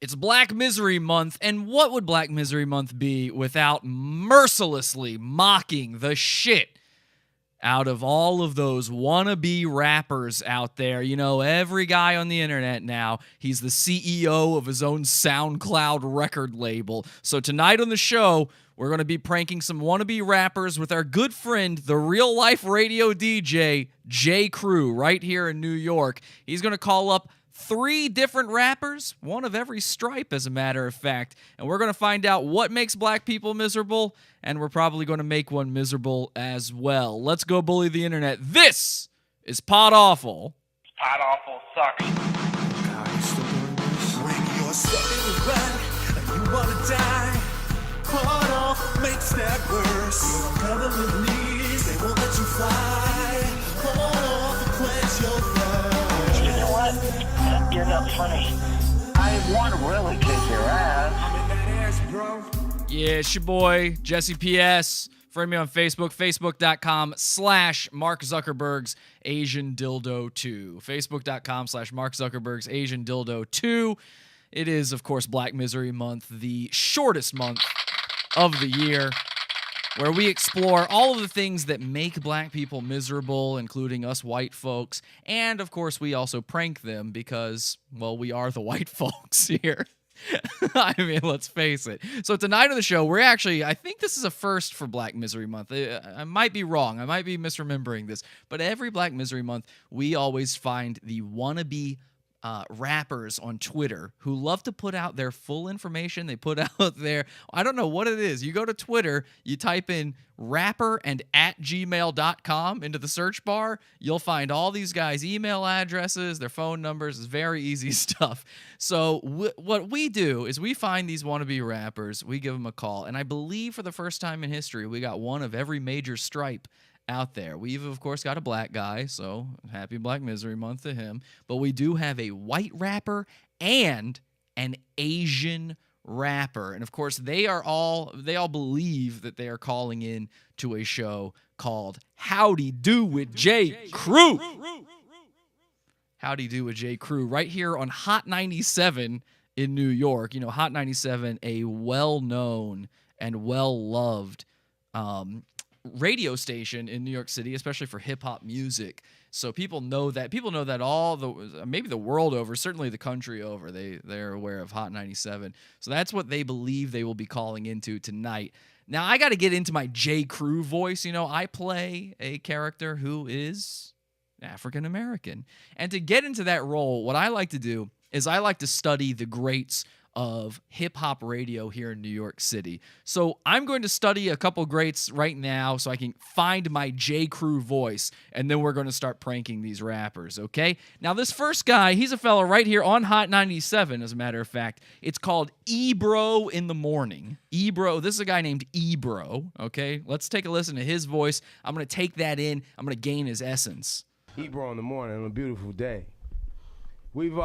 It's Black Misery Month, and what would Black Misery Month be without mercilessly mocking the shit out of all of those wannabe rappers out there? You know, every guy on the internet now, he's the CEO of his own SoundCloud record label. So tonight on the show, we're going to be pranking some wannabe rappers with our good friend, the real-life radio DJ, J. Crew, right here in New York. He's going to call up 3 different rappers, one of every stripe, as a matter of fact. And we're going to find out what makes black people miserable, and we're probably going to make one miserable as well. Let's go bully the internet. This is Pod Awful. Pod Awful sucks. When you're stuck in the rut and you wanna die, Pod Awful makes that worse. Government needs, they won't let you fly. Pod Awful quench your thirst. You know what? You're not funny. I want to really kick your ass. I'm in that ass, bro. Yeah, it's your boy, Jesse P.S. Friend me on Facebook, facebook.com/Mark Zuckerberg's Asian Dildo 2. Facebook.com/Mark Zuckerberg's Asian Dildo 2. It is, of course, Black Misery Month, the shortest month of the year, where we explore all of the things that make black people miserable, including us white folks. And, of course, we also prank them because, well, we are the white folks here. I mean, let's face it. So tonight on the show, we're actually, I think this is a first for Black Misery Month. I might be wrong. I might be misremembering this. But every Black Misery Month, we always find the wannabe rappers on Twitter who love to put out their full information. They put out their, I don't know what it is. You go to Twitter, you type in rapper and @gmail.com into the search bar. You'll find all these guys' email addresses, their phone numbers. It's very easy stuff. So what we do is we find these wannabe rappers, we give them a call, and I believe for the first time in history, we got one of every major stripe out there. We've, of course, got a black guy, so happy Black Misery Month to him. But we do have a white rapper and an Asian rapper. And, of course, they all believe that they are calling in to a show called Howdy Do with J. Crew. Howdy Do with J. Crew, right here on Hot 97 in New York. You know, Hot 97, a well-known and well-loved radio station in New York City, especially for hip-hop music. So people know that maybe the world over, certainly the country over, they're aware of Hot 97. So that's what they believe they will be calling into tonight. Now I got to get into my J. Crew voice. You know, I play a character who is African American. And to get into that role, what I like to do is I like to study the greats of hip-hop radio here in New York City. So I'm going to study a couple greats right now so I can find my J. Crew voice, and then we're going to start pranking these rappers, okay? Now, this first guy, he's a fella right here on Hot 97, as a matter of fact. It's called Ebro in the Morning. Ebro, this is a guy named Ebro, okay? Let's take a listen to his voice. I'm going to take that in. I'm going to gain his essence. Ebro in the morning on a beautiful day. We've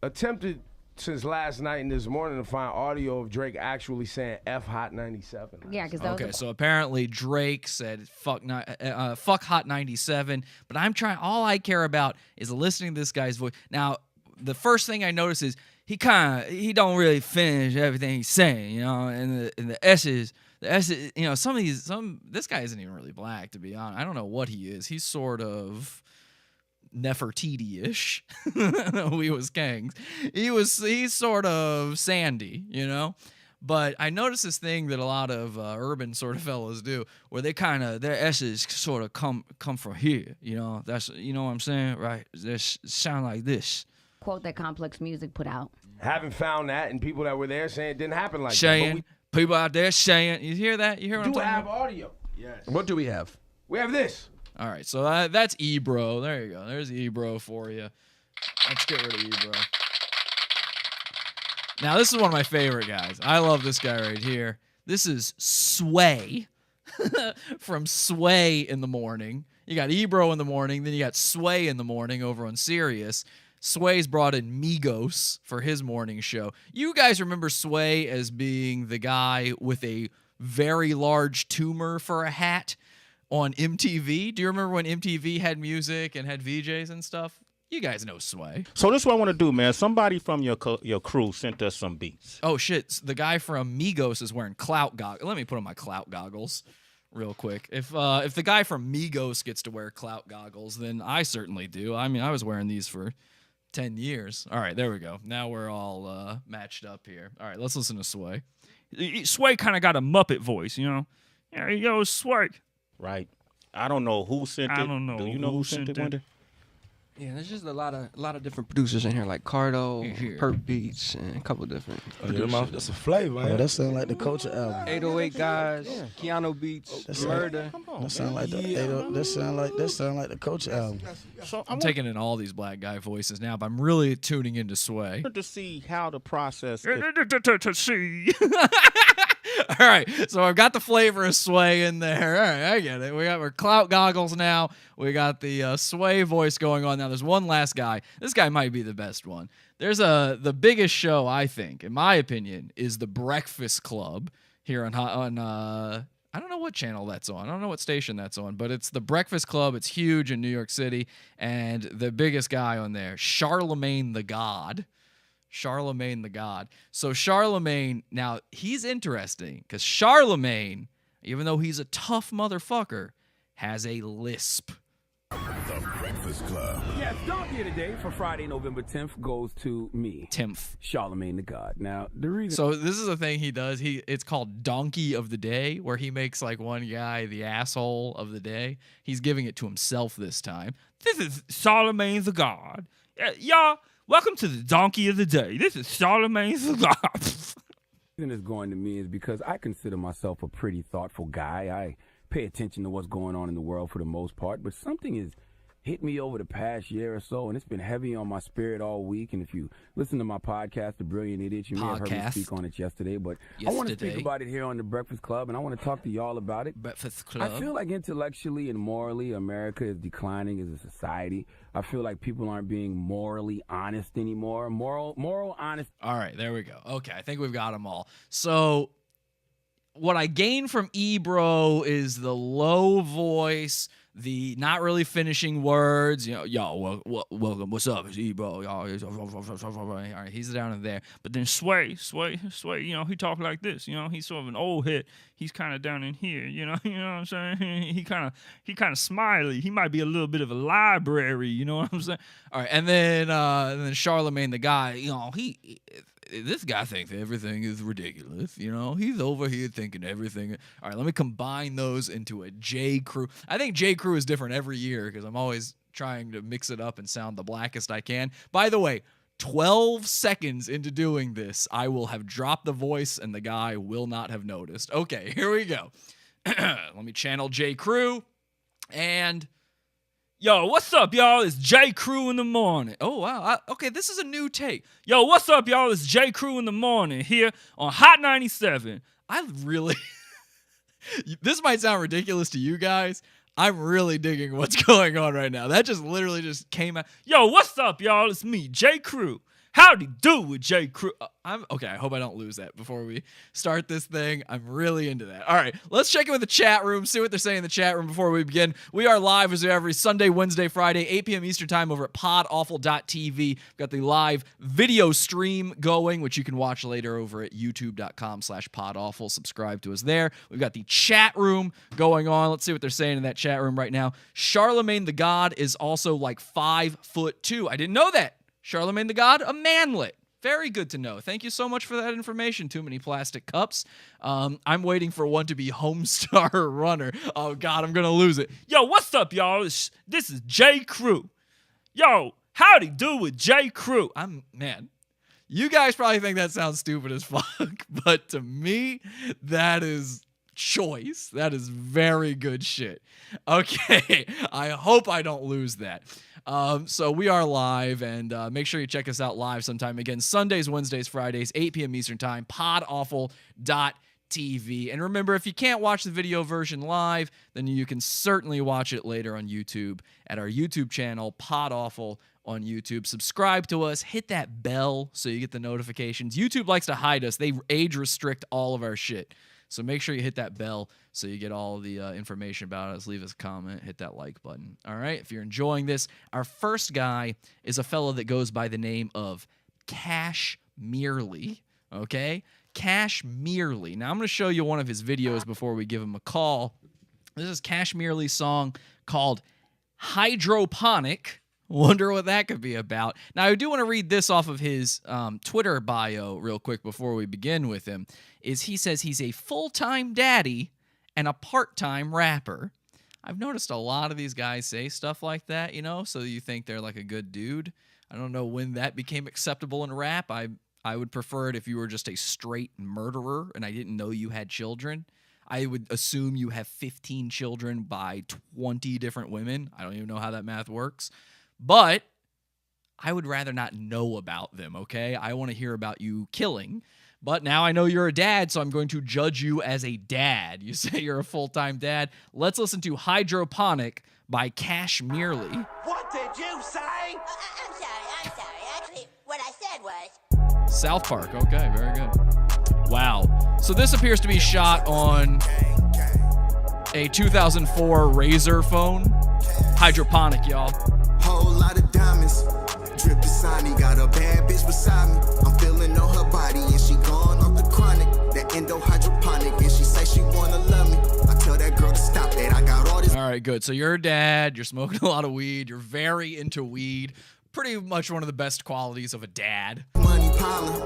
attempted since last night and this morning to find audio of Drake actually saying F Hot 97. Yeah, because that was so apparently Drake said fuck Hot 97, but all I care about is listening to this guy's voice. Now, the first thing I notice is he don't really finish everything he's saying, you know, and the S's, you know, this guy isn't even really black, to be honest. I don't know what he is. He's sort of Nefertiti-ish. We was gangs. He's sort of Sandy, you know. But I noticed this thing that a lot of urban sort of fellas do, where their S's sort of come from here, you know. That's, you know what I'm saying, right? They sound like this. quote that Complex Music put out. Haven't found that, and people that were there saying it didn't happen like Saying, that. people out there saying, you hear that? You hear what I'm We do talking have about? audio. Yes. What do we have? We have this. All right, so that's Ebro. There you go. There's Ebro for you. Let's get rid of Ebro. Now, this is one of my favorite guys. I love this guy right here. This is Sway from Sway in the Morning. You got Ebro in the morning, then you got Sway in the morning over on Sirius. Sway's brought in Migos for his morning show. You guys remember Sway as being the guy with a very large tumor for a hat on MTV? Do you remember when MTV had music and had VJs and stuff? You guys know Sway. So this is what I want to do, man. Somebody from your crew sent us some beats. Oh, shit. The guy from Migos is wearing clout goggles. Let me put on my clout goggles real quick. If the guy from Migos gets to wear clout goggles, then I certainly do. I mean, I was wearing these for 10 years. All right, there we go. Now we're all matched up here. All right, let's listen to Sway. Sway kind of got a Muppet voice, you know? Yeah, yo, Sway. Right. I don't know who sent it. I don't know. Do you know who sent it, Wonder? Yeah, there's just a lot of different producers in here, like Cardo, Perk Beats, and a couple different producers. That's a flavor, man. Oh, that sound like the Culture album. 808 Guys, Keanu Beats, Murder. That sound like that sound like the Culture album. So I'm taking in all these black guy voices now, but I'm really tuning into Sway. to see how the process To see. All right, so I've got the flavor of Sway in there. All right, I get it. We got our clout goggles now. We got the Sway voice going on now. There's one last guy. This guy might be the best one. There's the biggest show, I think, in my opinion, is the Breakfast Club here on I don't know what channel that's on. I don't know what station that's on, but it's the Breakfast Club. It's huge in New York City, and the biggest guy on there, Charlemagne the God. Charlemagne the God. So Charlemagne, now he's interesting because Charlemagne, even though he's a tough motherfucker, has a lisp. The Breakfast Club. Yes, Donkey of the Day for Friday, November 10th goes to me. Charlemagne the God. Now, the reason... So this is the thing he does. It's called Donkey of the Day, where he makes like one guy the asshole of the day. He's giving it to himself this time. This is Charlemagne the God. Y'all, welcome to the Donkey of the Day. This is Charlemagne the God. The reason it's going to me is because I consider myself a pretty thoughtful guy. I pay attention to what's going on in the world for the most part, but something has hit me over the past year or so, and it's been heavy on my spirit all week. And if you listen to my podcast, The Brilliant Idiots, you may have heard me speak on it yesterday, but I want to speak about it here on The Breakfast Club, and I want to talk to y'all about it. Breakfast Club. I feel like intellectually and morally, America is declining as a society. I feel like people aren't being morally honest anymore. Moral honest. All right, there we go. Okay, I think we've got them all. So what I gain from Ebro is the low voice, the not really finishing words. You know, yo, welcome. What's up? It's Ebro. All right, he's down in there. But then Sway, you know, he talk like this. You know, he's sort of an old hit. He's kind of down in here. You know what I'm saying? He kind of smiley. He might be a little bit of a library. You know what I'm saying? All right, and then Charlemagne the guy. You know, this guy thinks everything is ridiculous. You know, he's over here thinking everything. All right, let me combine those into a J. Crew. I think J. Crew is different every year because I'm always trying to mix it up and sound the blackest I can. By the way, 12 seconds into doing this, I will have dropped the voice and the guy will not have noticed. Okay, here we go. Let me channel J. Crew and... Yo, what's up, y'all? It's J. Crew in the morning. Oh, wow. Okay, this is a new take. Yo, what's up, y'all? It's J. Crew in the morning here on Hot 97. I really... This might sound ridiculous to you guys. I'm really digging what's going on right now. That just literally just came out. Yo, what's up, y'all? It's me, J. Crew. Howdy do with J. Crew. Okay, I hope I don't lose that before we start this thing. I'm really into that. All right, let's check in with the chat room, see what they're saying in the chat room before we begin. We are live as every Sunday, Wednesday, Friday, 8 p.m. Eastern time over at podawful.tv. We've got the live video stream going, which you can watch later over at youtube.com/podawful. Subscribe to us there. We've got the chat room going on. Let's see what they're saying in that chat room right now. Charlemagne the God is also like 5'2". I didn't know that. Charlemagne the God, a manlet. Very good to know. Thank you so much for that information. Too many plastic cups. I'm waiting for one to be Homestar Runner. Oh, God, I'm going to lose it. Yo, what's up, y'all? This is J. Crew. Yo, howdy do with J. Crew. Man, you guys probably think that sounds stupid as fuck, but to me, that is choice. That is very good shit. Okay, I hope I don't lose that. So we are live, and make sure you check us out live sometime. Again, Sundays, Wednesdays, Fridays, 8 p.m. Eastern time, podawful.tv. And remember, if you can't watch the video version live, then you can certainly watch it later on YouTube at our YouTube channel, Podawful on YouTube. Subscribe to us, hit that bell so you get the notifications. YouTube likes to hide us. They age restrict all of our shit. So make sure you hit that bell so you get all the information about us. Leave us a comment, hit that like button. All right, if you're enjoying this, our first guy is a fellow that goes by the name of Cash Merely. Okay, Cash Merely. Now I'm going to show you one of his videos before we give him a call. This is Cash Merely's song called Hydroponic. Wonder what that could be about. Now, I do want to read this off of his Twitter bio real quick before we begin with him. He says he's a full-time daddy and a part-time rapper. I've noticed a lot of these guys say stuff like that, so you think they're like a good dude. I don't know when that became acceptable in rap. I would prefer it if you were just a straight murderer and I didn't know you had children. I would assume you have 15 children by 20 different women. I don't even know how that math works. But I would rather not know about them, okay? I want to hear about you killing. But now I know you're a dad, so I'm going to judge you as a dad. You say you're a full-time dad. Let's listen to Hydroponic by Cash Merely. What did you say? I'm sorry. Actually, what I said was... South Park. Okay, very good. Wow. So this appears to be shot on a 2004 Razr phone. Hydroponic, y'all. Whole lot of diamonds. Drip Dasani, got a bad bitch beside me. I'm feeling on her body and she gone off the chronic. That endo hydroponic and she say she wanna love me. I tell that girl to stop it. I got all this. All right, good. So you're a dad. You're smoking a lot of weed. You're very into weed. Pretty much one of the best qualities of a dad. Money piling.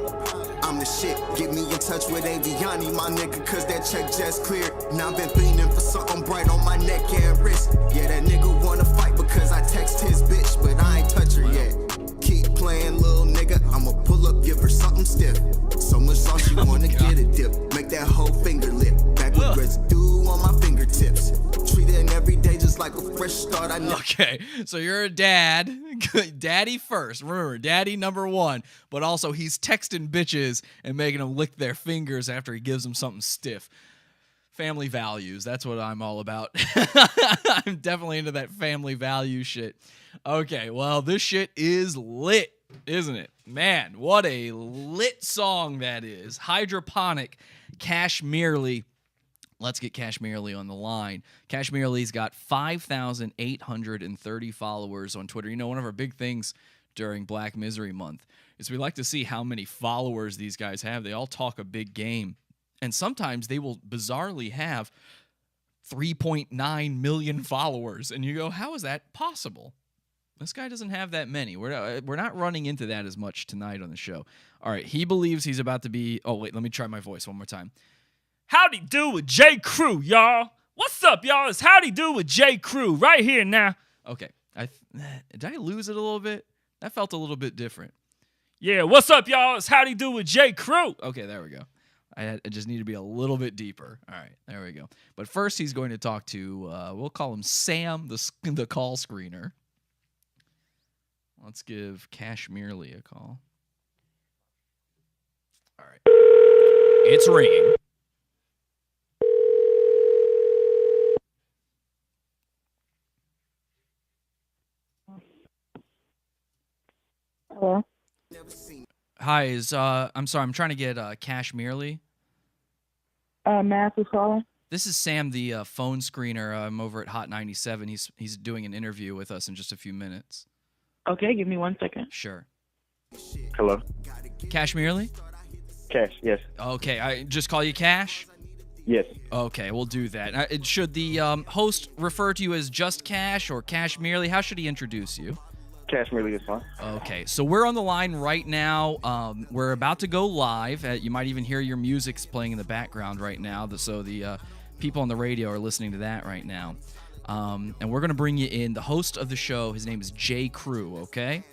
I'm the shit. Get me in touch with Aviani, my nigga, cause that check just cleared. Now I've been fiending for something bright on my neck and wrist. Yeah, that nigga wanna fight because I text his bitch, but I ain't touch her yet. Keep playing, little nigga. I'ma pull up, give her something stiff. So much sauce she wanna get a dip. Make that whole finger lip. Back with residue on my fingertips. Treat it every day just like a fresh start. Okay, so you're a dad. Daddy first. Remember, daddy number one. But also he's texting bitches and making them lick their fingers after he gives them something stiff. Family values. That's what I'm all about. I'm definitely into that family value shit. Okay, well, this shit is lit, isn't it? Man, what a lit song that is. Hydroponic, Cash Merely. Let's get Cash Merely on the line. Cash Merely's got 5,830 followers on Twitter. One of our big things during Black Misery Month is we like to see how many followers these guys have. They all talk a big game. And sometimes they will bizarrely have 3.9 million followers. And you go, how is that possible? This guy doesn't have that many. We're not running into that as much tonight on the show. All right, he believes he's about to be... Oh, wait, let me try my voice one more time. Howdy do with J. Crew, y'all. What's up, y'all? It's Howdy do with J. Crew right here now. Okay. Did I lose it a little bit? That felt a little bit different. Yeah, what's up, y'all? It's Howdy do with J. Crew. Okay, there we go. I just need to be a little bit deeper. All right, there we go. But first he's going to talk to, we'll call him Sam, the call screener. Let's give Cash Merely a call. All right. It's ringing. Hello? Hi, I'm sorry, I'm trying to get Cash Merely. Matt is calling. This is Sam, the phone screener. I'm over at Hot 97. He's doing an interview with us in just a few minutes. Okay, give me 1 second. Sure. Hello? Cash Merely? Cash, yes. Okay, I just call you Cash? Yes. Okay, we'll do that. Should the host refer to you as just Cash or Cash Merely? How should he introduce you? Cash Merely is fine. Okay, so we're on the line right now. We're about to go live. You might even hear your music's playing in the background right now. So the people on the radio are listening to that right now. And we're going to bring you in the host of the show. His name is J. Crew, okay?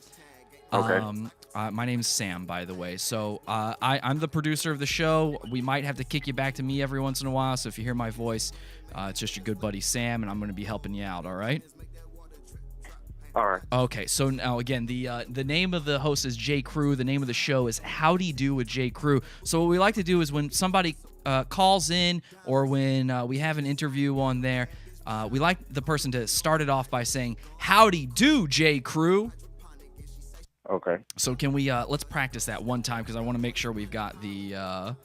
Okay. My name's Sam, by the way. So I'm the producer of the show. We might have to kick you back to me every once in a while. So if you hear my voice, it's just your good buddy Sam, and I'm going to be helping you out, all right? All right. Okay, so now again, the name of the host is J. Crew. The name of the show is Howdy Do with J. Crew. So what we like to do is when somebody calls in or when we have an interview on there, we like the person to start it off by saying, "Howdy do, J. Crew." Okay. So can we let's practice that one time because I want to make sure we've got the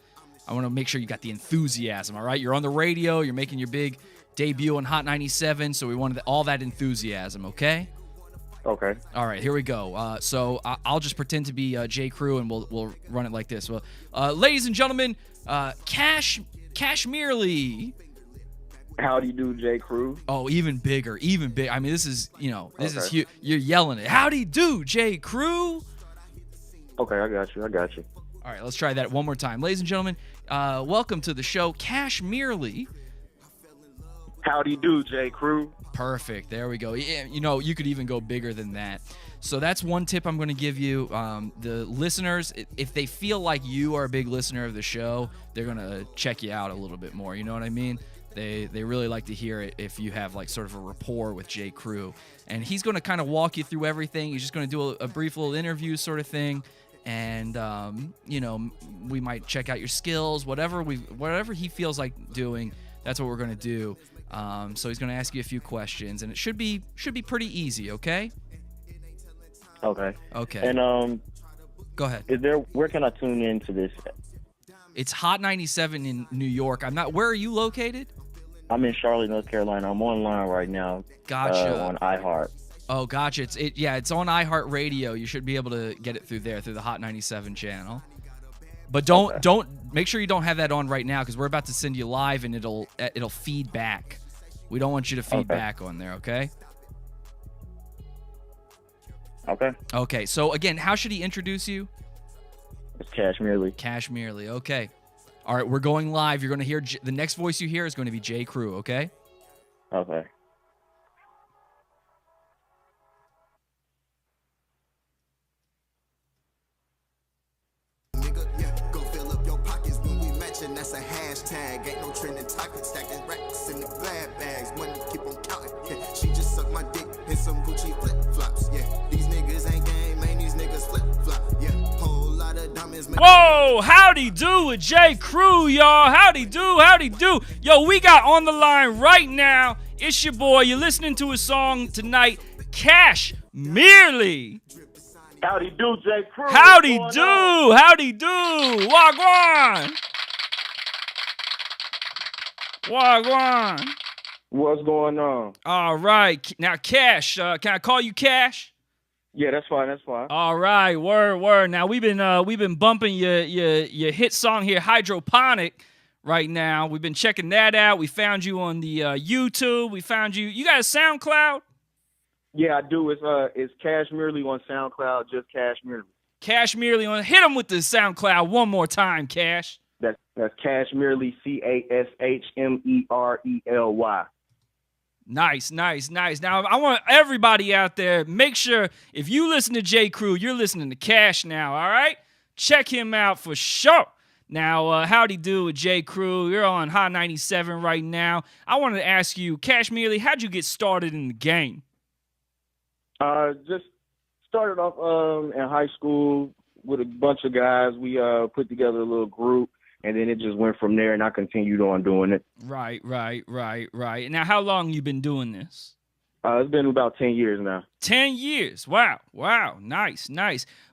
I want to make sure you got the enthusiasm, all right? You're on the radio. You're making your big debut on Hot 97, so we wanted all that enthusiasm, okay? Okay. All right, here we go. So I'll just pretend to be J. Crew, and we'll run it like this. Well, ladies and gentlemen, Cash Merely. Howdy do, J. Crew. Oh, even bigger, even big. I mean, this is this is Okay. huge. You're yelling it. Howdy do, J. Crew. Okay, I got you. All right, let's try that one more time, ladies and gentlemen. Welcome to the show, Cash Merely. Howdy do, J. Crew. Perfect. There we go. Yeah, you could even go bigger than that. So that's one tip I'm going to give you. The listeners, if they feel like you are a big listener of the show, they're going to check you out a little bit more. You know what I mean? They really like to hear it if you have like sort of a rapport with J. Crew. And he's going to kind of walk you through everything. He's just going to do a brief little interview sort of thing. And, we might check out your skills, whatever he feels like doing. That's what we're going to do. So he's going to ask you a few questions, and it should be pretty easy, okay? Okay. Okay. And go ahead. Where can I tune in to this? It's Hot 97 in New York. Where are you located? I'm in Charlotte, North Carolina. I'm online right now. Gotcha. On iHeart. Oh, gotcha. It's on iHeart Radio. You should be able to get it through the Hot 97 channel. But don't make sure you don't have that on right now, because we're about to send you live and it'll feed back. We don't want you to feed back on there, okay? Okay. Okay. So again, how should he introduce you? It's Cash Merely. Cash Merely. Okay. All right, we're going live. You're going to hear the next voice you hear is going to be J. Crew, okay? Okay. That's a hashtag. Ain't no trending topic. Stacking racks in the glad bags. Money keep on counting. Yeah, she just sucked my dick in some Gucci flip flops. Yeah, these niggas ain't game, man. These niggas flip flop. Yeah, whole lot of diamonds. Whoa, howdy do with J. Crew, y'all. Howdy do. Yo, we got on the line right now. It's your boy. You're listening to a song tonight, Cash Merely. Howdy do, J. Crew. Howdy do. Wagwan. Wagwan. What's going on? All right. Now, Cash, can I call you Cash? Yeah, that's fine. All right. Word. Now, we've been bumping your hit song here, Hydroponic, right now. We've been checking that out. We found you on the YouTube. We found you. You got a SoundCloud? Yeah, I do. It's Cash Merely on SoundCloud, just Cash Merely. Cash Merely on. Hit him with the SoundCloud one more time, Cash. That's Cash Merely, CashMerely. Nice. Now, I want everybody out there, make sure if you listen to J. Crew, you're listening to Cash now, all right? Check him out for sure. Now, howdy do with J. Crew. You're on Hot 97 right now. I wanted to ask you, Cash Merely, how'd you get started in the game? Just started off in high school with a bunch of guys. We put together a little group. And then it just went from there, and I continued on doing it. Right. Now, how long you been doing this? It's been about 10 years now. 10 years. Wow. Nice.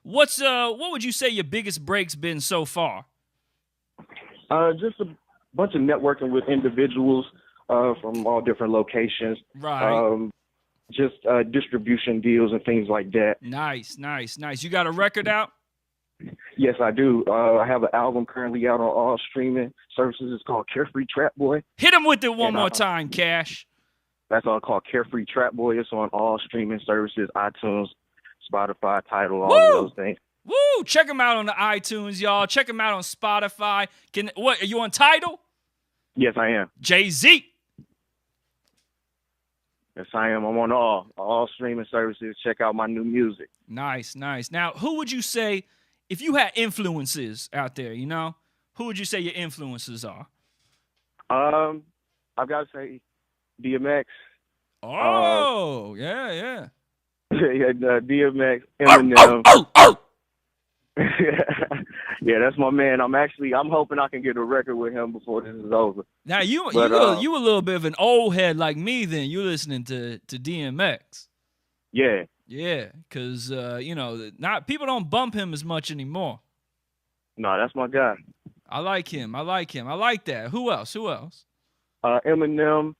What would you say your biggest break's been so far? Just a bunch of networking with individuals from all different locations. Right. Just distribution deals and things like that. Nice. You got a record out? Yes, I do. I have an album currently out on all streaming services. It's called Carefree Trap Boy. Hit him with it one more time, Cash. That's all called Carefree Trap Boy. It's on all streaming services, iTunes, Spotify, Tidal, all of those things. Woo! Check him out on the iTunes, y'all. Check him out on Spotify. Are you on Tidal? Yes, I am. Jay-Z. Yes, I am. I'm on all streaming services. Check out my new music. Nice. Now, who would you say, if you had influences out there, who would you say your influences are? I've got to say DMX. Oh, yeah. DMX, Eminem. Yeah, that's my man. I'm hoping I can get a record with him before this is over. Now, you a little bit of an old head like me then. You listening to DMX. Yeah. Yeah, because, not people don't bump him as much anymore. No, that's my guy. I like him. I like that. Who else? Eminem.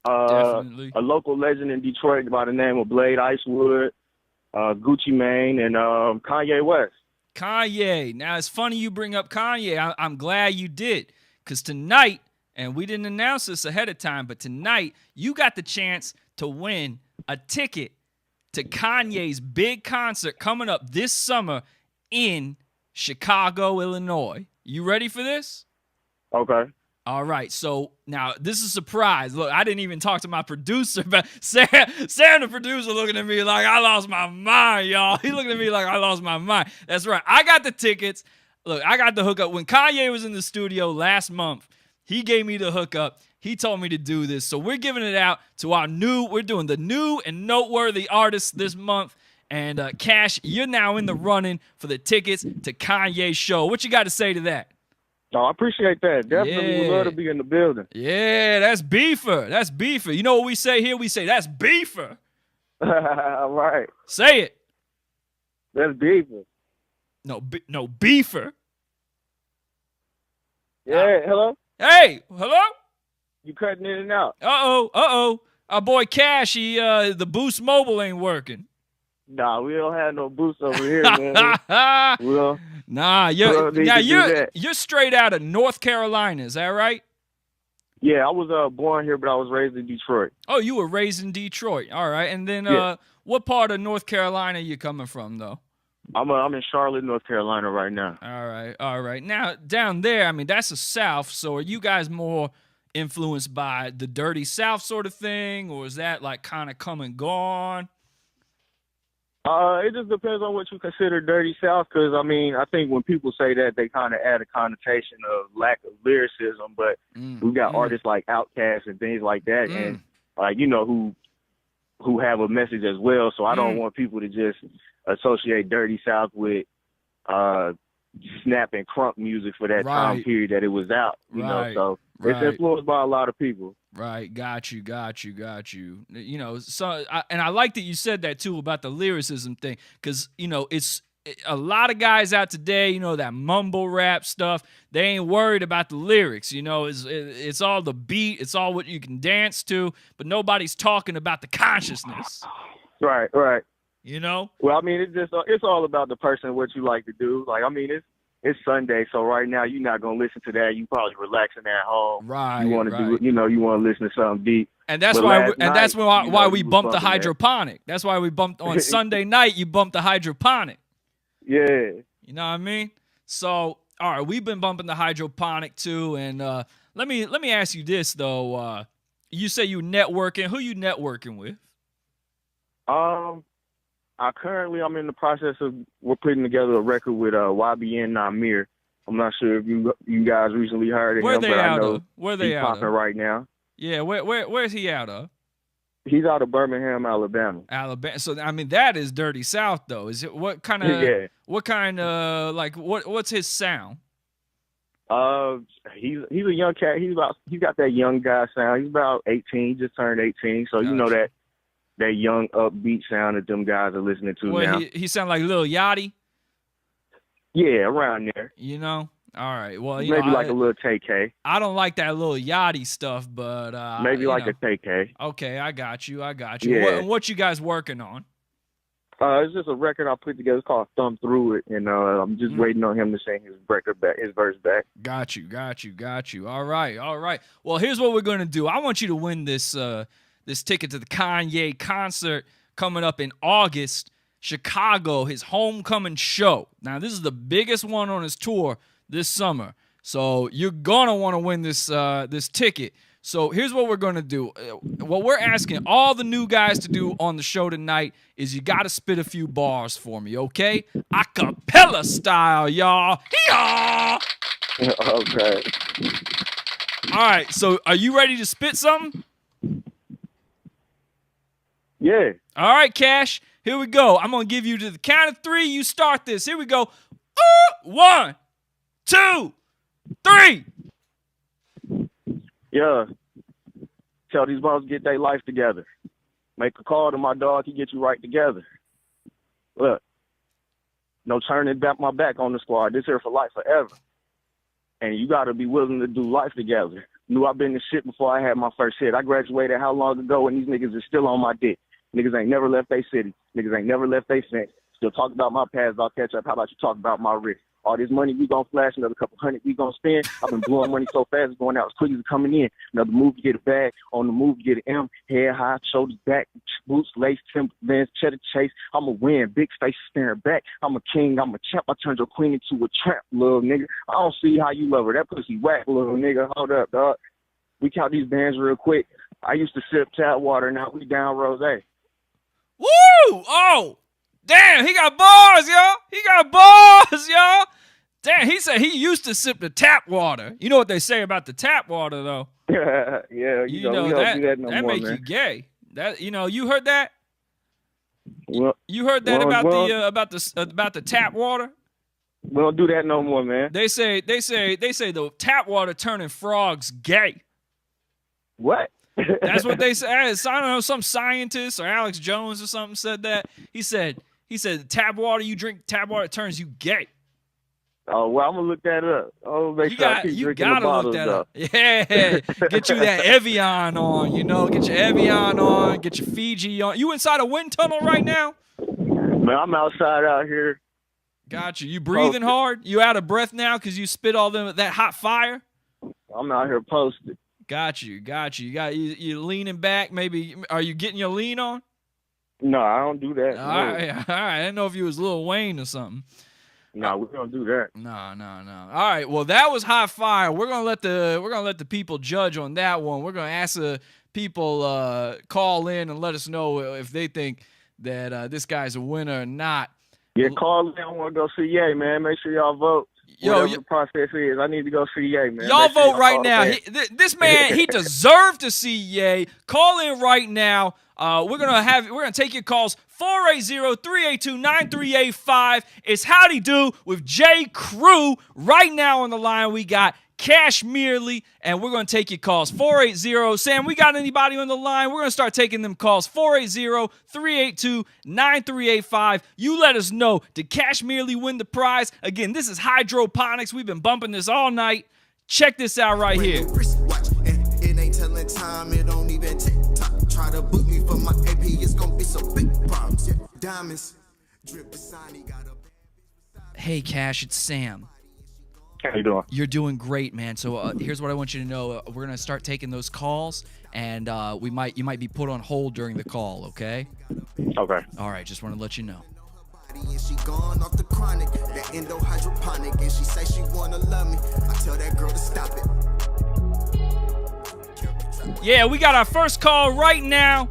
Definitely. A local legend in Detroit by the name of Blade Icewood, Gucci Mane, and Kanye West. Kanye. Now, it's funny you bring up Kanye. I'm glad you did, because tonight, and we didn't announce this ahead of time, but tonight you got the chance to win a ticket to Kanye's big concert coming up this summer in Chicago, Illinois. You ready for this? Okay. All right, so now this is a surprise. Look, I didn't even talk to my producer, but Sam, the producer, looking at me like I lost my mind, y'all. He looking at me like I lost my mind. That's right. I got the tickets. Look, I got the hookup. When Kanye was in the studio last month, he gave me the hookup. He told me to do this. So we're giving it out to we're doing the new and noteworthy artists this month. And Cash, you're now in the running for the tickets to Kanye's show. What you got to say to that? Oh, I appreciate that. Definitely would love to be in the building. Yeah, that's beefer. That's beefer. You know what we say here? We say that's beefer. All right. Say it. That's beefer. No, beefer. Yeah, hello? Hey, hello? You cutting in and out. Uh-oh. Our boy Cash, the Boost Mobile ain't working. Nah, we don't have no boost over here, man. You're straight out of North Carolina, is that right? Yeah, I was born here, but I was raised in Detroit. Oh, you were raised in Detroit. All right. And then what part of North Carolina are you coming from, though? I'm in Charlotte, North Carolina right now. All right. Now, down there, I mean, that's the South, so are you guys more influenced by the dirty South sort of thing, or is that like kind of come and gone? It just depends on what you consider dirty South, because, I mean, I think when people say that, they kind of add a connotation of lack of lyricism, but we've got artists like Outkast and things like that, and, like, you know, who have a message as well, so I don't want people to just associate dirty South with snap and crunk music for that time period that it was out, you know, so it's influenced by a lot of people. Right, got you. You know, and I like that you said that too about the lyricism thing, because you know it's a lot of guys out today. You know, that mumble rap stuff. They ain't worried about the lyrics. You know, it's all the beat. It's all what you can dance to, but nobody's talking about the consciousness. Right. You know. Well, I mean, it's all about the person, what you like to do. Like, I mean, it's Sunday, so right now you're not gonna listen to that. You probably relaxing at home. Right. You want to do, you know, you want to listen to something deep. And that's why we bumped the hydroponic. That's why we bumped on Sunday night. You bumped the hydroponic. Yeah. You know what I mean? So, all right, we've been bumping the hydroponic too. And let me ask you this though. You say you networking. Who you networking with? I'm in the process of we're putting together a record with YBN Namir. I'm not sure if you guys recently heard of him, but I know he's popping right now. Yeah, where's he out of? He's out of Birmingham, Alabama. So I mean that is dirty South though. Is it what's his sound? He's a young cat. He's got that young guy sound. He's about 18, just turned 18. So you know that young upbeat sound that them guys are listening to now. He sound like Lil Yachty? Yeah, around there. You know? All right. Well, maybe like a little TK. I don't like that Lil Yachty stuff, but maybe like a TK. Okay, I got you. Yeah. What you guys working on? It's just a record I put together. It's called Thumb Through It, and I'm just waiting on him to sing his verse back. Got you. All right. Well, here's what we're gonna do. I want you to win this ticket to the Kanye concert coming up in August, Chicago, his homecoming show. Now, this is the biggest one on his tour this summer. So you're going to want to win this ticket. So here's what we're going to do. What we're asking all the new guys to do on the show tonight is you got to spit a few bars for me, okay? A cappella style, y'all. Hee-haw! Okay. All right, so are you ready to spit something? Yeah. All right, Cash. Here we go. I'm going to give you to the count of 3. You start this. Here we go. 1, 2, 3. Yeah. Tell these bums to get their life together. Make a call to my dog. He get you right together. Look. No turning back my back on the squad. This here for life forever. and you got to be willing to do life together. Knew I've been this shit before I had my first hit. I graduated how long ago, and these niggas are still on my dick. Niggas ain't never left they city. Niggas ain't never left they fence. Still talk about my past, I'll catch up. How about you talk about my wrist? All this money we gonna flash, another couple hundred we gonna spend. I've been blowing money so fast, it's going out as quick as it's coming in. Another move, you get a bag. On the move, you get an M. Head high, shoulders back, boots, lace, Timberlands, cheddar chase. I'ma win, big face staring back. I'm a king, I'm a champ. I turned your queen into a tramp, little nigga. I don't see how you love her. That pussy whack, little nigga. Hold up, dog. We count these bands real quick. I used to sip tap water, now we down rosé. Woo! Oh! Damn, he got bars, y'all. He got bars, y'all. Damn, he said he used to sip the tap water. You know what they say about the tap water, though? Yeah, you know we don't do that no more, make man. you gay. That you heard that? Well, You heard that about the tap water? We don't do that no more, man. They say the tap water turning frogs gay. What? That's what they say. I don't know, some scientist or Alex Jones or something said that. He said tap water, you drink tap water, it turns you gay. Oh, well, I'm going to look that up. Oh, make sure I keep drinking the bottles, though. Yeah, get you that Evian on, get your Evian on, get your Fiji on. You inside a wind tunnel right now? Man, I'm outside out here. Got you. You breathing hard? You out of breath now because you spit all that hot fire? I'm out here posted. Got you. You leaning back. Maybe are you getting your lean on? No, I don't do that. All right. I didn't know if you was Lil Wayne or something. No, we don't do that. No. All right. Well, that was hot fire. We're gonna let the people judge on that one. We're gonna ask the people call in and let us know if they think that this guy's a winner or not. Yeah, call in. I want to go see Ye, man. Make sure y'all vote. Whatever the process is, I need to go see Ye, man. Y'all vote right now. This man, he deserved to see Ye. Call in right now. We're gonna take your calls 480-382-9385. It's Howdy Do with J. Crew. Right now on the line we got Cash Merely, and we're gonna take your calls 480. Sam, we got anybody on the line? We're gonna start taking them calls 480-382-9385. You let us know, did Cash Merely win the prize? Again, this is hydroponics. We've been bumping this all night. Check this out right here. It ain't telling time, it don't even tick tock. Try to book me for my AP, it's gonna be some big problems. Yeah, diamonds, drip design, got a. Hey Cash, it's Sam. How you doing? You're doing great, man. So here's what I want you to know. We're gonna start taking those calls, and you might be put on hold during the call. Okay? Okay. All right. Just want to let you know. And she gone off the chronic, that endo hydroponic, and she say she wanna love me. I tell that girl to stop it. Yeah, we got our first call right now.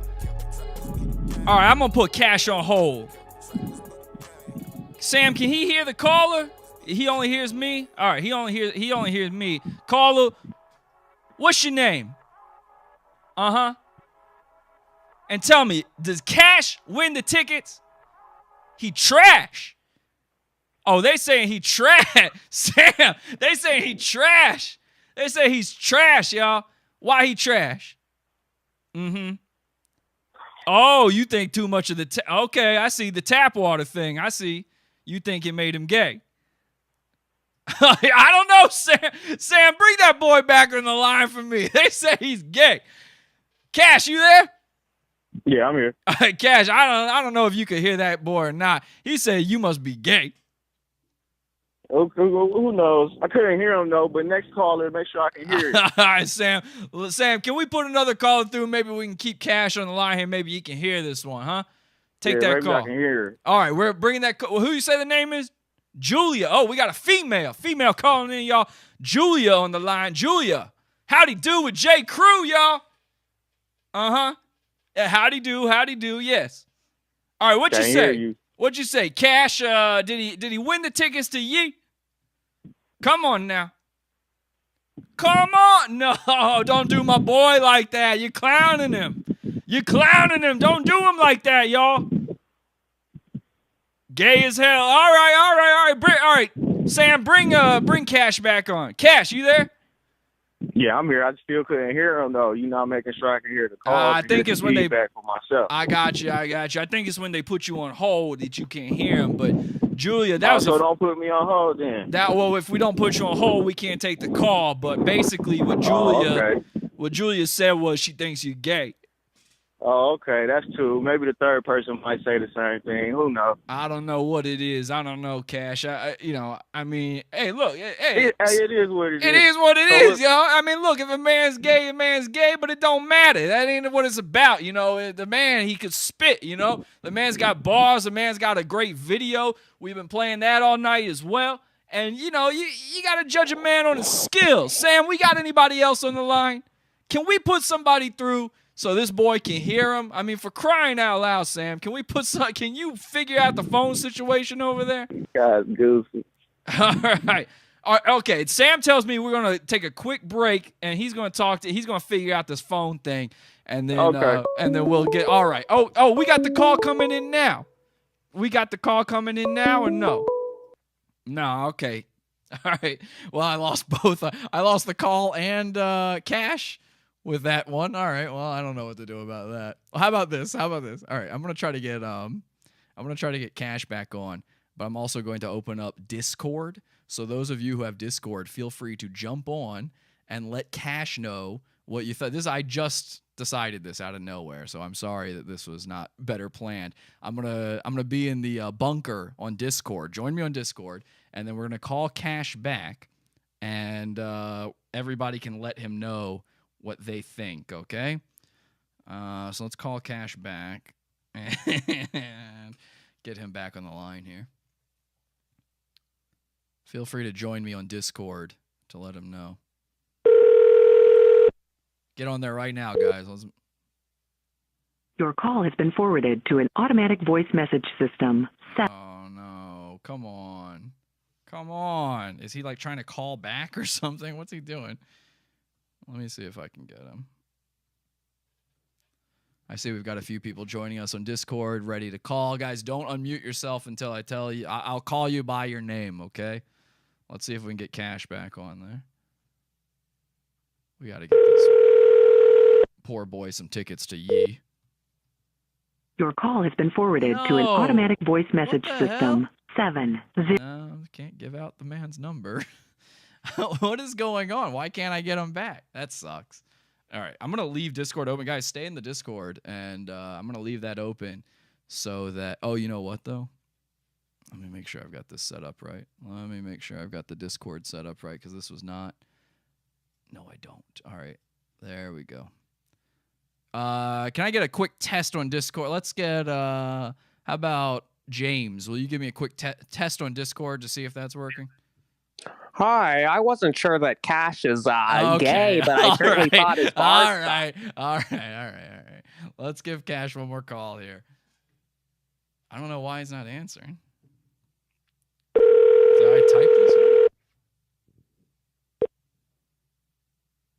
All right, I'm gonna put Cash on hold. Sam, can he hear the caller? He only hears me. All right, he only hears me. Caller, what's your name? And tell me, does Cash win the tickets? He trash. Oh, they saying he trash. Sam, they saying he trash. They say he's trash, y'all. Why he trash? Oh, you think too much of the okay, I see the tap water thing. I see. You think it made him gay. I don't know, Sam. Sam, bring that boy back on the line for me. They say he's gay. Cash, you there? Yeah, I'm here. All right, Cash, I don't know if you could hear that boy or not. He said you must be gay. Who knows? I couldn't hear him, though, but next caller, make sure I can hear it. All right, Sam. Well, Sam, can we put another caller through? Maybe we can keep Cash on the line here. Maybe he can hear this one, huh? Take that maybe call. I can hear it. All right, we're bringing that call. Who you say the name is? Julia. Oh, we got a female calling in, y'all. Julia on the line. Julia, howdy do with J. Crew, y'all. Yeah, howdy do, yes. All right, what'd you say? What'd you say? Cash, did he win the tickets to Ye? Come on now. Come on. No, don't do my boy like that. You're clowning him. Don't do him like that, y'all. Gay as hell. All right. All right. Sam, bring Cash back on. Cash, you there? Yeah, I'm here. I still couldn't hear him though. You know, I'm making sure I can hear the call. I think it's when they feedback for myself. I got you. I think it's when they put you on hold that you can't hear him. But Julia, that was so don't put me on hold then. Well, if we don't put you on hold, we can't take the call. But basically, what Julia said was she thinks you're gay. Oh, okay, that's true. Maybe the third person might say the same thing. Who knows? I don't know what it is. I don't know, Cash. I mean, hey, look, hey, it is what it is. It is what it is, yo. I mean, look, if a man's gay, but it don't matter. That ain't what it's about, you know. The man, he could spit, you know. The man's got bars. The man's got a great video. We've been playing that all night as well. And, you know, you got to judge a man on his skills. Sam, we got anybody else on the line? Can we put somebody through so this boy can hear him? I mean, for crying out loud, Sam, can you figure out the phone situation over there? God, goofy. All right. Okay, Sam tells me we're going to take a quick break, and he's going to figure out this phone thing, and then we'll get, all right. Oh, we got the call coming in now. We got the call coming in now or no? No, okay. All right. Well, I lost both. I lost the call and Cash with that one. All right. Well, I don't know what to do about that. Well, how about this? All right. I'm gonna try to get Cash back on, but I'm also going to open up Discord. So those of you who have Discord, feel free to jump on and let Cash know what you thought. I just decided this out of nowhere, so I'm sorry that this was not better planned. I'm gonna be in the bunker on Discord. Join me on Discord, and then we're gonna call Cash back, and everybody can let him know what they think, okay? So let's call Cash back and get him back on the line here. Feel free to join me on Discord to let him know. Get on there right now, guys. Your call has been forwarded to an automatic voice message system. Oh, no. Come on. Is he, like, trying to call back or something? What's he doing? Let me see if I can get him. I see we've got a few people joining us on Discord, ready to call. Guys, don't unmute yourself until I tell you. I'll call you by your name, okay? Let's see if we can get Cash back on there. We got to get this poor boy some tickets to Yee. Your call has been forwarded to an automatic voice message system. 70. No, can't give out the man's number. What is going on? Why can't I get him back? That sucks. All right, I'm going to leave Discord open. Guys, stay in the Discord, and I'm going to leave that open so that... Oh, you know what, though? Let me make sure I've got this set up right. Let me make sure I've got the Discord set up right, because this was not... No, I don't. All right, there we go. Can I get a quick test on Discord? Let's get... how about James? Will you give me a quick test on Discord to see if that's working? Hi, I wasn't sure that Cash is gay, but I certainly thought his bar All right. Let's give Cash one more call here. I don't know why he's not answering. Did I type this in?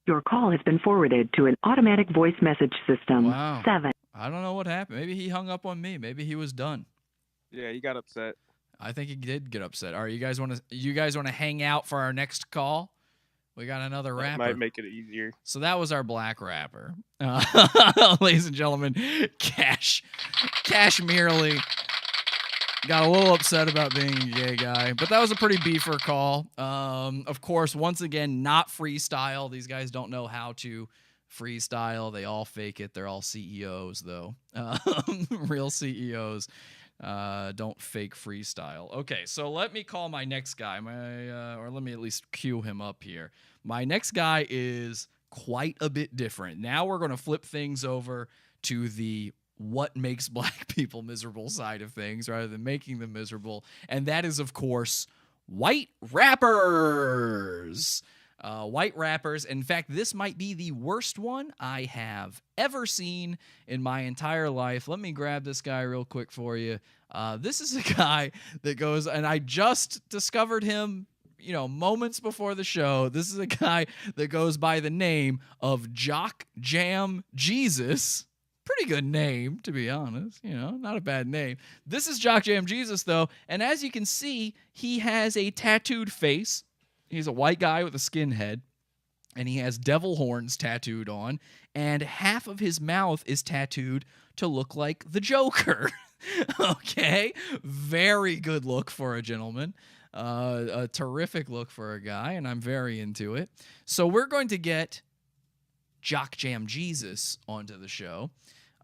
Your call has been forwarded to an automatic voice message system. Wow. 7. I don't know what happened. Maybe he hung up on me. Maybe he was done. Yeah, he got upset. I think he did get upset. All right, you guys want to hang out for our next call? We got another rapper. That might make it easier. So that was our black rapper. Ladies and gentlemen, Cash merely got a little upset about being a gay guy, but that was a pretty beefer call. Of course, once again, not freestyle. These guys don't know how to freestyle. They all fake it. They're all CEOs, though. Real CEOs. Don't fake freestyle. Okay, so let me call my next guy. Or let me at least cue him up here. My next guy is quite a bit different. Now we're going to flip things over to the what makes black people miserable side of things rather than making them miserable. And that is, of course, white rappers. White rappers. In fact, this might be the worst one I have ever seen in my entire life. Let me grab this guy real quick for you. This is a guy that goes, and I just discovered him, moments before the show. This is a guy that goes by the name of Jock Jam Jesus. Pretty good name, to be honest. Not a bad name. This is Jock Jam Jesus, though, and as you can see, he has a tattooed face. He's a white guy with a skinhead. And he has devil horns tattooed on, and half of his mouth is tattooed to look like the Joker. Okay? Very good look for a gentleman. A terrific look for a guy, and I'm very into it. So we're going to get Jock Jam Jesus onto the show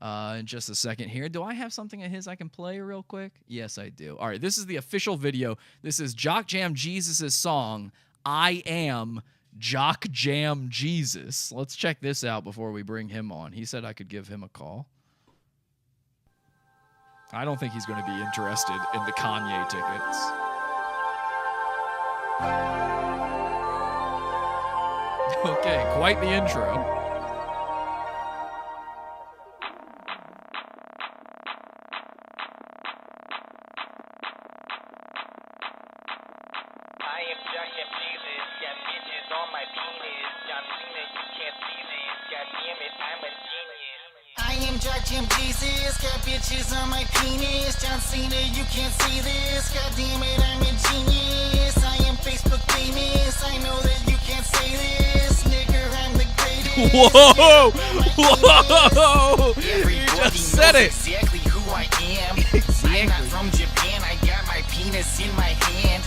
in just a second here. Do I have something of his I can play real quick? Yes, I do. All right, this is the official video. This is Jock Jam Jesus' song, I Am Jock Jam Jesus. Let's check this out before we bring him on. He said I could give him a call. I don't think he's going to be interested in the Kanye tickets. Okay, quite the intro. I am Jock Jam Jesus, got bitches on my penis. John Cena, you can't see this. God damn it, I'm a genius. I am Facebook famous. I know that you can't say this. Nigga, I'm the greatest. Whoa! Whoa! You just said it. Exactly who I am. I'm not from Japan. I got my penis in my hand.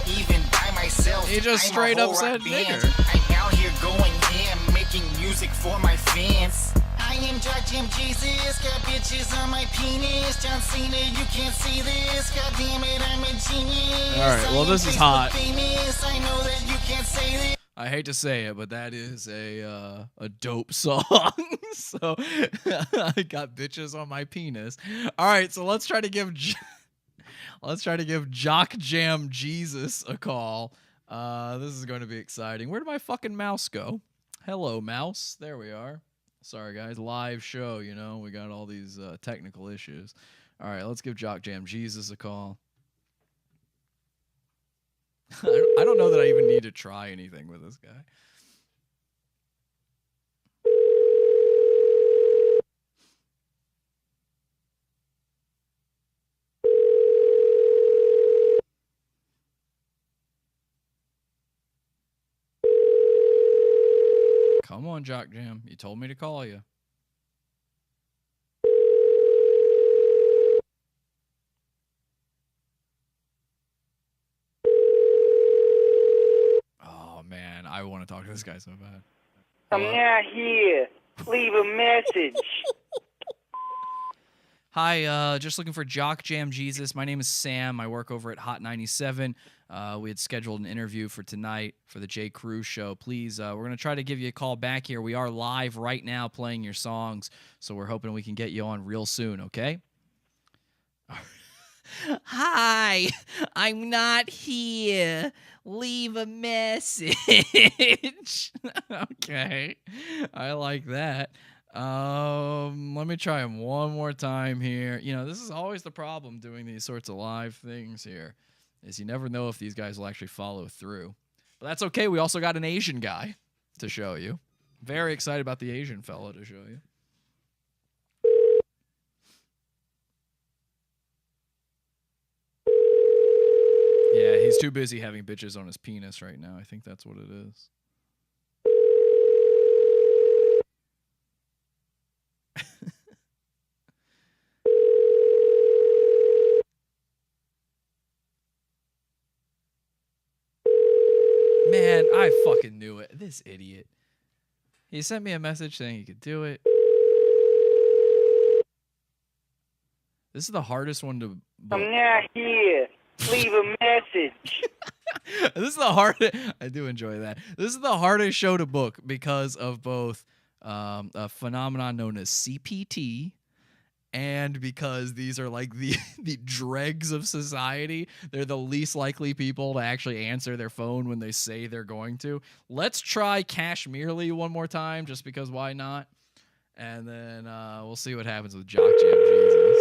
Even by myself. He just I'm straight a up whole said rock band. nigger. I'm out here going ham, making music for my fans. I am Jock Jam Jesus, got bitches on my penis. John Cena, you can't see this. God damn it, I'm a genius. All right, well, this is hot. Famous. I know that you can't say this. I hate to say it, but that is a dope song. So I got bitches on my penis. All right, so let's try to give Jock Jam Jesus a call. This is going to be exciting. Where did my fucking mouse go? Hello, mouse. There we are. Sorry, guys. Live show, you know. We got all these technical issues. All right, let's give Jock Jam Jesus a call. I don't know that I even need to try anything with this guy. Come on, Jock Jam. You told me to call you. Oh, man. I want to talk to this guy so bad. I'm not here. Leave a message. Hi, just looking for Jock Jam Jesus. My name is Sam. I work over at Hot 97. We had scheduled an interview for tonight for the J. Crew show. Please, we're going to try to give you a call back here. We are live right now playing your songs, so we're hoping we can get you on real soon, okay? Hi, I'm not here. Leave a message. Okay, I like that. Let me try him one more time here. You know, this is always the problem doing these sorts of live things here, is you never know if these guys will actually follow through. But that's okay. We also got an Asian guy to show you. Very excited about the Asian fella to show you. Yeah, he's too busy having bitches on his penis right now. I think that's what it is. Man, I fucking knew it. This idiot. He sent me a message saying he could do it. This is the hardest one to book. I'm not here. Leave a message. This is the hardest. I do enjoy that. This is the hardest show to book because of both a phenomenon known as CPT and because these are like the dregs of society. They're the least likely people to actually answer their phone when they say they're going to. Let's try Cashmerely one more time, just because why not? And then we'll see what happens with Jock Jam Jesus.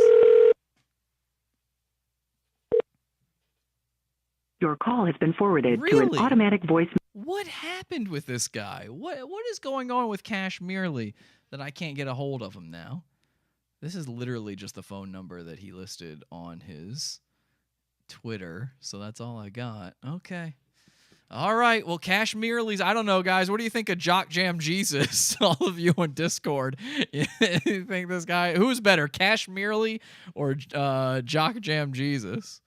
Your call has been forwarded to Really? an automatic voice. What happened with this guy? What is going on with Cashmerely that I can't get a hold of him now? This is literally just the phone number that he listed on his Twitter, so that's all I got. Okay. All right. Well, Cash Merely's, I don't know, guys. What do you think of Jock Jam Jesus? All of you on Discord. You think this guy, who's better, Cash Merely or Jock Jam Jesus?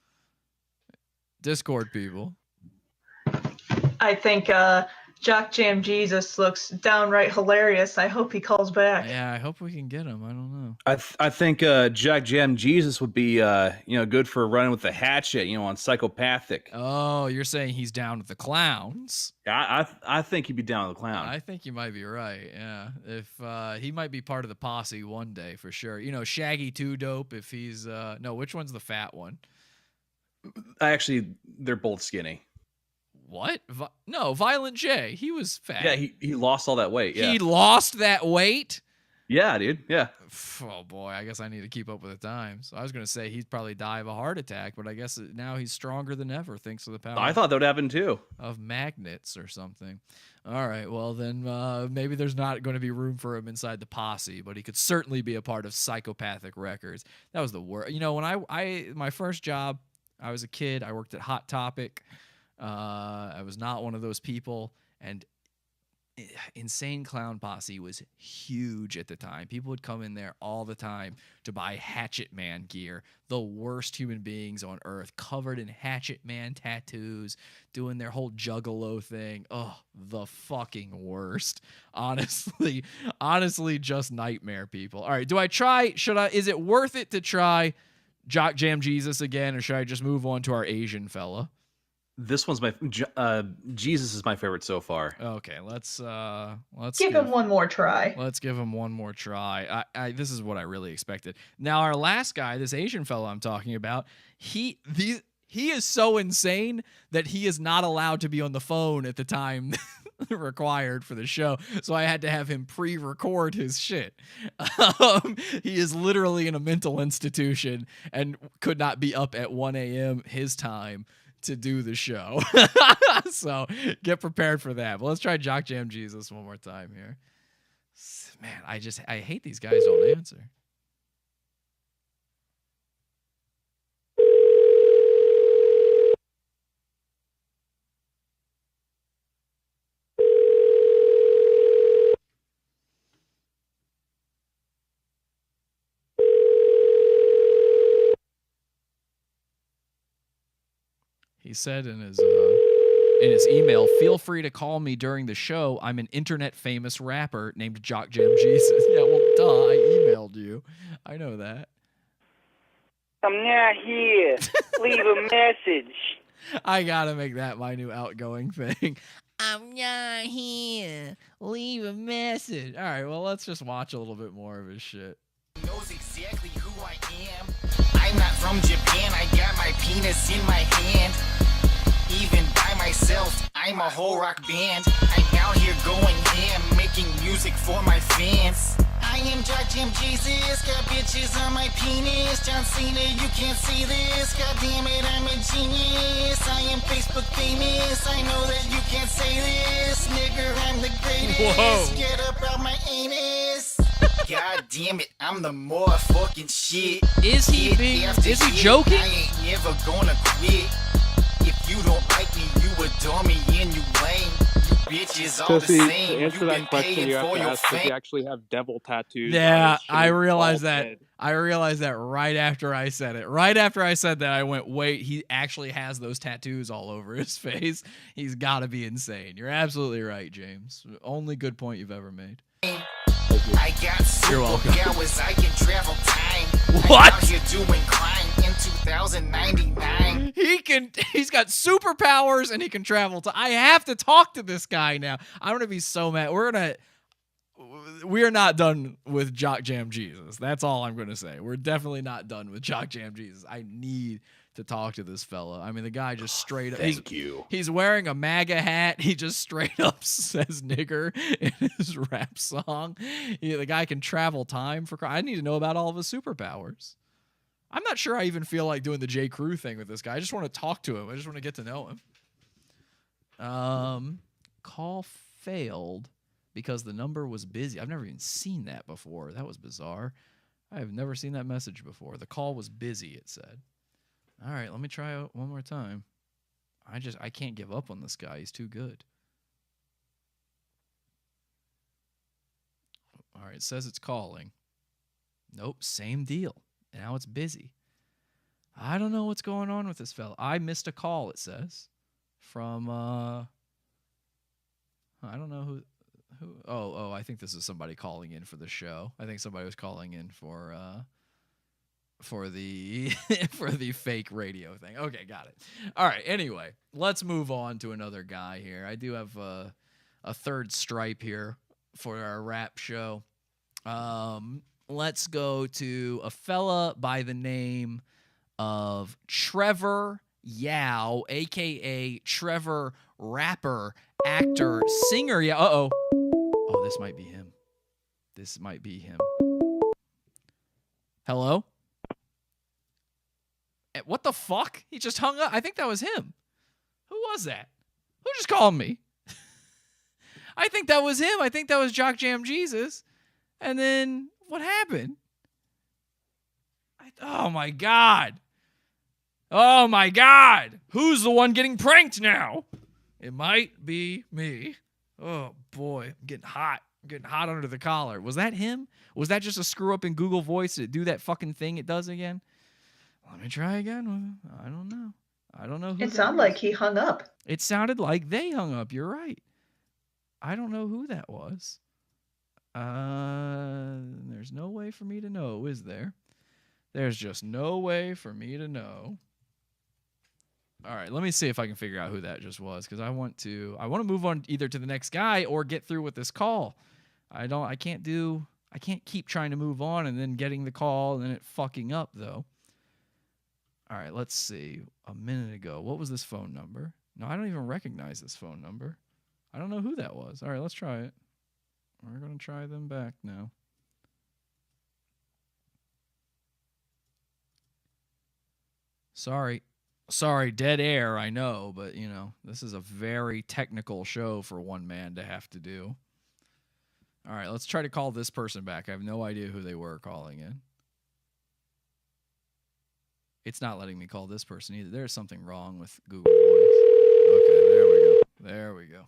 Discord people. I think Jock Jam Jesus looks downright hilarious. I hope he calls back. Yeah, I hope we can get him. I don't know. I think Jack Jam Jesus would be good for running with the hatchet, on Psychopathic. Oh, you're saying he's down with the clowns? Yeah, I think he'd be down with the clown. I think you might be right. Yeah, if he might be part of the posse one day for sure. Shaggy Too Dope. If he's no, which one's the fat one? Actually, they're both skinny. What? No, Violent J. He was fat. Yeah, he lost all that weight. Yeah. He lost that weight? Yeah, dude. Yeah. Oh, boy. I guess I need to keep up with the times. I was going to say he'd probably die of a heart attack, but I guess now he's stronger than ever thanks to the power. I thought that would happen too. Of magnets or something. All right. Well, then maybe there's not going to be room for him inside the posse, but he could certainly be a part of Psychopathic Records. That was the worst. When I my first job, I was a kid. I worked at Hot Topic. I was not one of those people, and Insane Clown Posse was huge at the time. People would come in there all the time to buy Hatchet Man gear. The worst human beings on earth, covered in Hatchet Man tattoos, doing their whole juggalo thing. Oh, the fucking worst. Honestly, just nightmare people. All right, is it worth it to try Jock Jam Jesus again, or should I just move on to our Asian fella? This one's Jesus is my favorite so far. Okay, let's give him one more try. Let's give him one more try. This is what I really expected. Now our last guy, this Asian fellow I'm talking about, he is so insane that he is not allowed to be on the phone at the time required for the show. So I had to have him pre-record his shit. He is literally in a mental institution and could not be up at 1 a.m. his time to do the show. So get prepared for that. But let's try Jock Jam Jesus one more time here. Man, I hate these guys don't answer. He said in his email, "Feel free to call me during the show. I'm an internet famous rapper named Jock Jam Jesus." Yeah, well, duh, I emailed you. I know that. I'm not here. Leave a message. I gotta make that my new outgoing thing. I'm not here. Leave a message. All right, well, let's just watch a little bit more of his shit. Knows exactly who I am. I'm not from Japan. I got my penis in my hand. Even by myself, I'm a whole rock band. I'm out here going ham, making music for my fans. I am Jock Jam Jesus, got bitches on my penis. John Cena, you can't see this. God damn it, I'm a genius. I am Facebook famous. I know that you can't say this. Nigger, I'm the greatest. Whoa. Get up out my anus. God damn it, I'm the more fucking shit. Is he joking? I ain't never gonna quit. If you don't like me, you adore me and you lame. You bitches all the same. To answer You that been question, paying you have for to your ask if fame. you actually have devil tattoos. Yeah, I realized that. I realized that right after I said it. Right after I said that, I went, wait, he actually has those tattoos all over his face. He's got to be insane. You're absolutely right, James. Only good point you've ever made. I got superpowers, I can travel time. What? I'm out here doing crime in 2099. He's got superpowers and he can travel to. I have to talk to this guy now. I'm gonna be so mad. We are not done with Jock Jam Jesus. That's all I'm gonna say. We're definitely not done with Jock Jam Jesus. I need to talk to this fella. I mean, the guy just straight up. Thank you. He's wearing a MAGA hat. He just straight up says nigger in his rap song. The guy can travel time for. I need to know about all of his superpowers. I'm not sure I even feel like doing the J. Crew thing with this guy. I just want to talk to him. I just want to get to know him. Call failed because the number was busy. I've never even seen that before. That was bizarre. I have never seen that message before. The call was busy, it said. All right, let me try it one more time. I can't give up on this guy. He's too good. All right, it says it's calling. Nope, same deal. Now it's busy. I don't know what's going on with this fella. I missed a call, it says, from I don't know who I think this is somebody calling in for the show. I think somebody was calling in for the for the fake radio thing. Okay, got it. All right, anyway, let's move on to another guy here. I do have a third stripe here for our rap show. Let's go to a fella by the name of Trevor Yao, a.k.a. Trevor Rapper, Actor, Singer. Yeah, uh-oh. Oh, this might be him. This might be him. Hello? What the fuck? He just hung up. I think that was him. Who was that? Who just called me? I think that was him. I think that was Jock Jam Jesus. And then what happened? Oh, my God. Oh, my God. Who's the one getting pranked now? It might be me. Oh, boy. I'm getting hot. I'm getting hot under the collar. Was that him? Was that just a screw up in Google Voice to do that fucking thing it does again? Let me try again. I don't know. I don't know who. It sounded like he hung up. It sounded like they hung up. You're right. I don't know who that was. There's no way for me to know, is there? There's just no way for me to know. All right, let me see if I can figure out who that just was, because I want to move on either to the next guy or get through with this call. I can't keep trying to move on and then getting the call and then it fucking up though. All right, let's see. A minute ago, what was this phone number? No, I don't even recognize this phone number. I don't know who that was. All right, let's try it. We're going to try them back now. Sorry, dead air, I know, but, you know, this is a very technical show for one man to have to do. All right, let's try to call this person back. I have no idea who they were calling in. It's not letting me call this person either. There's something wrong with Google Voice. Okay, there we go. There we go.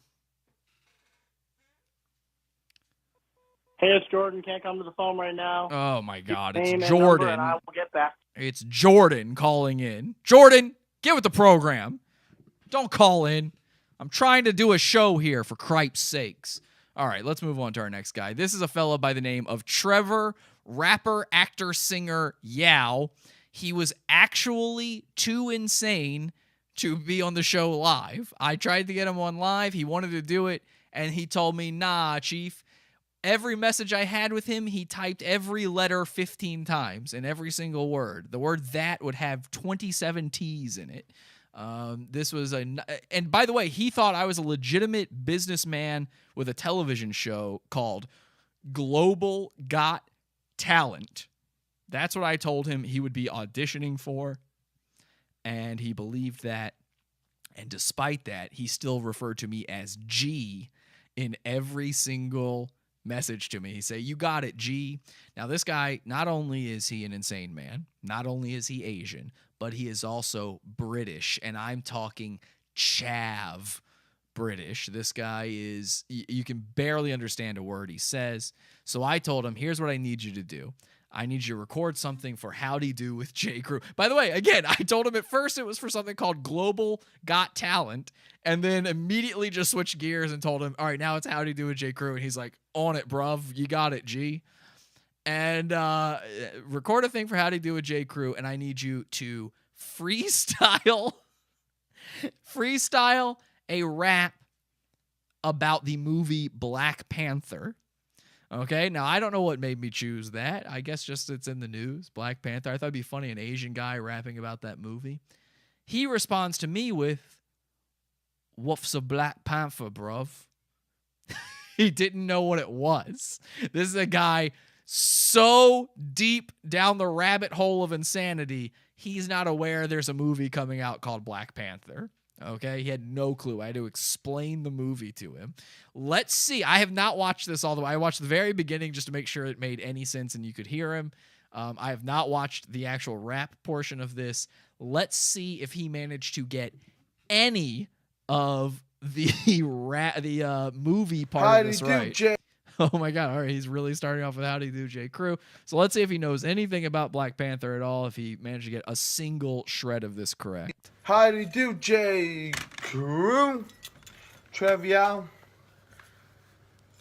Hey, it's Jordan. Can't come to the phone right now. Oh, my God. Name It's and number, Jordan. and I will get back. It's Jordan calling in. Jordan, get with the program. Don't call in. I'm trying to do a show here, for cripe's sakes. All right, let's move on to our next guy. This is a fellow by the name of Trevor, Rapper, Actor, Singer, Yao. He was actually too insane to be on the show live. I tried to get him on live. He wanted to do it, and he told me, nah, Chief. Every message I had with him, he typed every letter 15 times in every single word. The word that would have 27 T's in it. And by the way, he thought I was a legitimate businessman with a television show called Global Got Talent. That's what I told him he would be auditioning for. And he believed that. And despite that, he still referred to me as G in every single message to me. He say, "You got it, G." Now, this guy, not only is he an insane man, not only is he Asian, but he is also British. And I'm talking chav British. This guy is, you can barely understand a word he says. So I told him, here's what I need you to do. I need you to record something for Howdy Do with J. Crew. By the way, again, I told him at first it was for something called Global Got Talent, and then immediately just switched gears and told him, all right, now it's Howdy Do with J. Crew. And he's like, on it, bruv. You got it, G. And record a thing for Howdy Do with J. Crew, and I need you to freestyle a rap about the movie Black Panther. Okay, now I don't know what made me choose that. I guess just it's in the news, Black Panther. I thought it'd be funny, an Asian guy rapping about that movie. He responds to me with, "What's a Black Panther, bruv?" He didn't know what it was. This is a guy so deep down the rabbit hole of insanity, he's not aware there's a movie coming out called Black Panther. Okay, he had no clue. I had to explain the movie to him. Let's see. I have not watched this all the way. I watched the very beginning just to make sure it made any sense and you could hear him. I have not watched the actual rap portion of this. Let's see if he managed to get any of the movie part of this right. Oh my God. All right. He's really starting off with Howdy Do J. Crew. So let's see if he knows anything about Black Panther at all, if he managed to get a single shred of this correct. Howdy Do J. Crew. Trivial.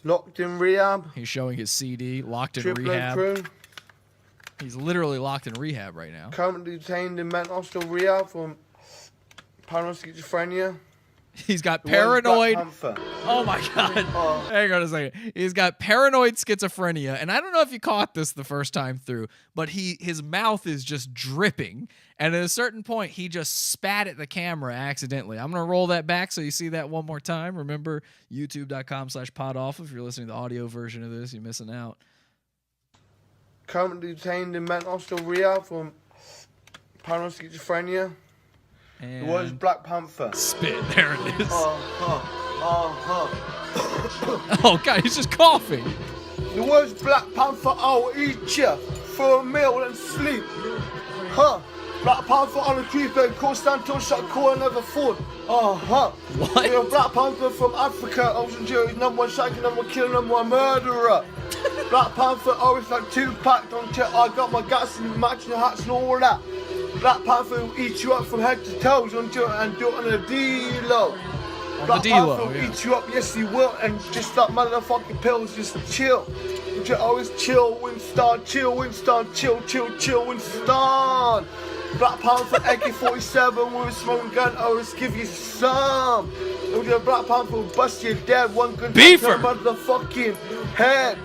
Locked in rehab. He's showing his CD, Locked in Triple Rehab. Crew. He's literally locked in rehab right now. Currently detained in mental hospital rehab for paranoid schizophrenia. He's got The one's paranoid. Black Panther. Oh my God. Hang on a second. He's got paranoid schizophrenia. And I don't know if you caught this the first time through, but his mouth is just dripping. And at a certain point, he just spat at the camera accidentally. I'm going to roll that back so you see that one more time. Remember, youtube.com/podawful. If you're listening to the audio version of this, you're missing out. Currently detained in mental hospital rehab for paranoid schizophrenia. And The word's Black Panther. Spit. There it is. Oh, God, he's just coughing. The word's Black Panther, I'll eat ya for a meal and sleep. Black Panther on the creep and call stand till shot call another food. What? You're a Black Panther from Africa, Ocean Jerry's number one shaking, number one killing, number one murderer. Black Panther always like Tupac, don't tell I got my guts and matching hats and all that. Black Panther will eat you up from head to toes and do it on a D-Lo. Black Panther will eat you up, yes he will, and just like motherfucking pills, just chill. You always chill, Winston, chill, Winston, chill, Winston. Black Panther AK-47 with a smoking gun, always give you some. Black Panther will bust you dead, one gun to your motherfucking head.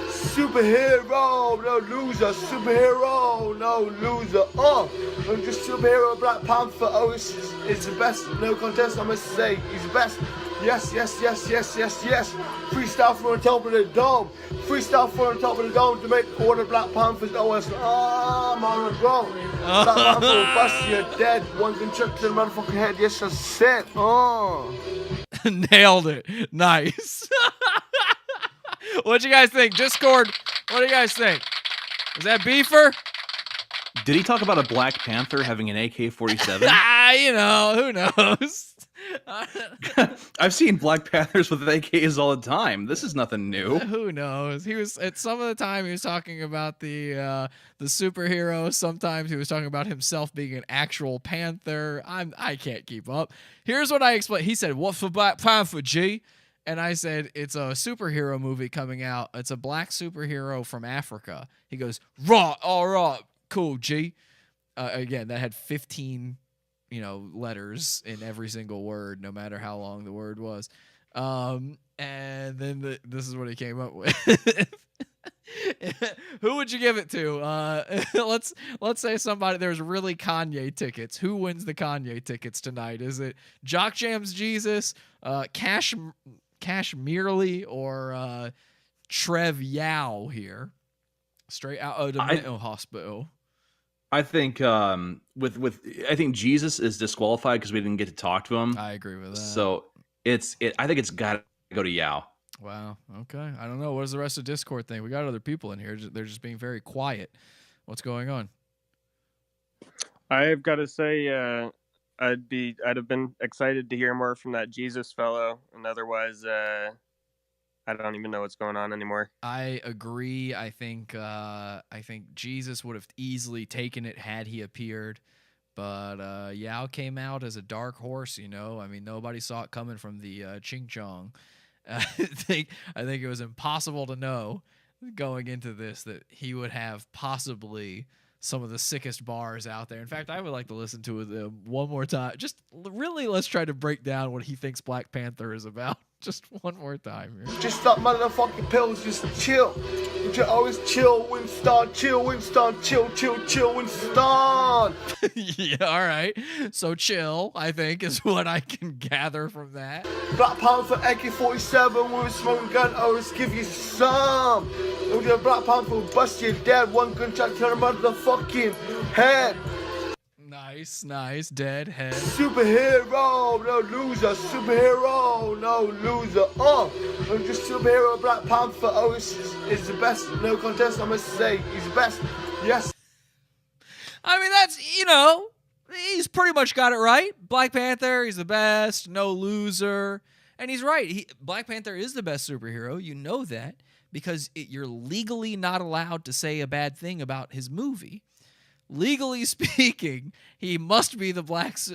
Superhero, no loser. Superhero, no loser. I'm just superhero. Black Panther, is the best. No contest, I must say, he's the best. Yes. Freestyle from the top of the dome. Freestyle from the top of the dome to make all the Black Panthers I'm on the ground. Black Panther will bust you dead. One can chuck to the motherfucking head. Yes, I said. Nailed it. Nice. What'd you guys think? Discord, what do you guys think? Is that beefer? Did he talk about a Black Panther having an AK-47? Who knows? I've seen Black Panthers with AKs all the time. This is nothing new. Who knows? He was at some of the time he was talking about the superhero. Sometimes he was talking about himself being an actual panther. I can't keep up. Here's what I explained. He said, "What for Black Panther, G?" And I said, it's a superhero movie coming out. It's a black superhero from Africa. He goes, "Raw, all right, cool, G." Again, that had 15, letters in every single word, no matter how long the word was. And then this is what he came up with. Who would you give it to? Let's say somebody. There's really Kanye tickets. Who wins the Kanye tickets tonight? Is it Jock Jam's Jesus, Cash Merely, or Trev Yao here, straight out of the mental hospital? I think I think Jesus is disqualified because we didn't get to talk to him. I agree with that. So I think it's got to go to Yao. Wow. Okay. I don't know. What does the rest of Discord think? We got other people in here. They're just being very quiet. What's going on? I've got to say, I'd have been excited to hear more from that Jesus fellow, and otherwise, I don't even know what's going on anymore. I agree. I think Jesus would have easily taken it had he appeared, but Yao came out as a dark horse. I mean, nobody saw it coming from the Ching Chong. I think it was impossible to know going into this that he would have possibly some of the sickest bars out there. In fact, I would like to listen to it one more time. Just really, let's try to break down what he thinks Black Panther is about. Just one more time. Just like motherfucking pills, just chill. You always chill, Winston, chill, Winston, chill, Winston. Yeah, all right. So chill, I think, is what I can gather from that. Black Panther AK-47 with a smoking gun, always give you some. Black Panther will bust you dead, one gunshot to the motherfucking head. Nice. Dead head. Superhero, no loser. Superhero, no loser. I'm just superhero. Black Panther, is the best. No contest, I must say, he's the best. Yes. I mean, that's, he's pretty much got it right. Black Panther, he's the best, no loser. And he's right. Black Panther is the best superhero. You know that because you're legally not allowed to say a bad thing about his movie. Legally speaking, he must be the best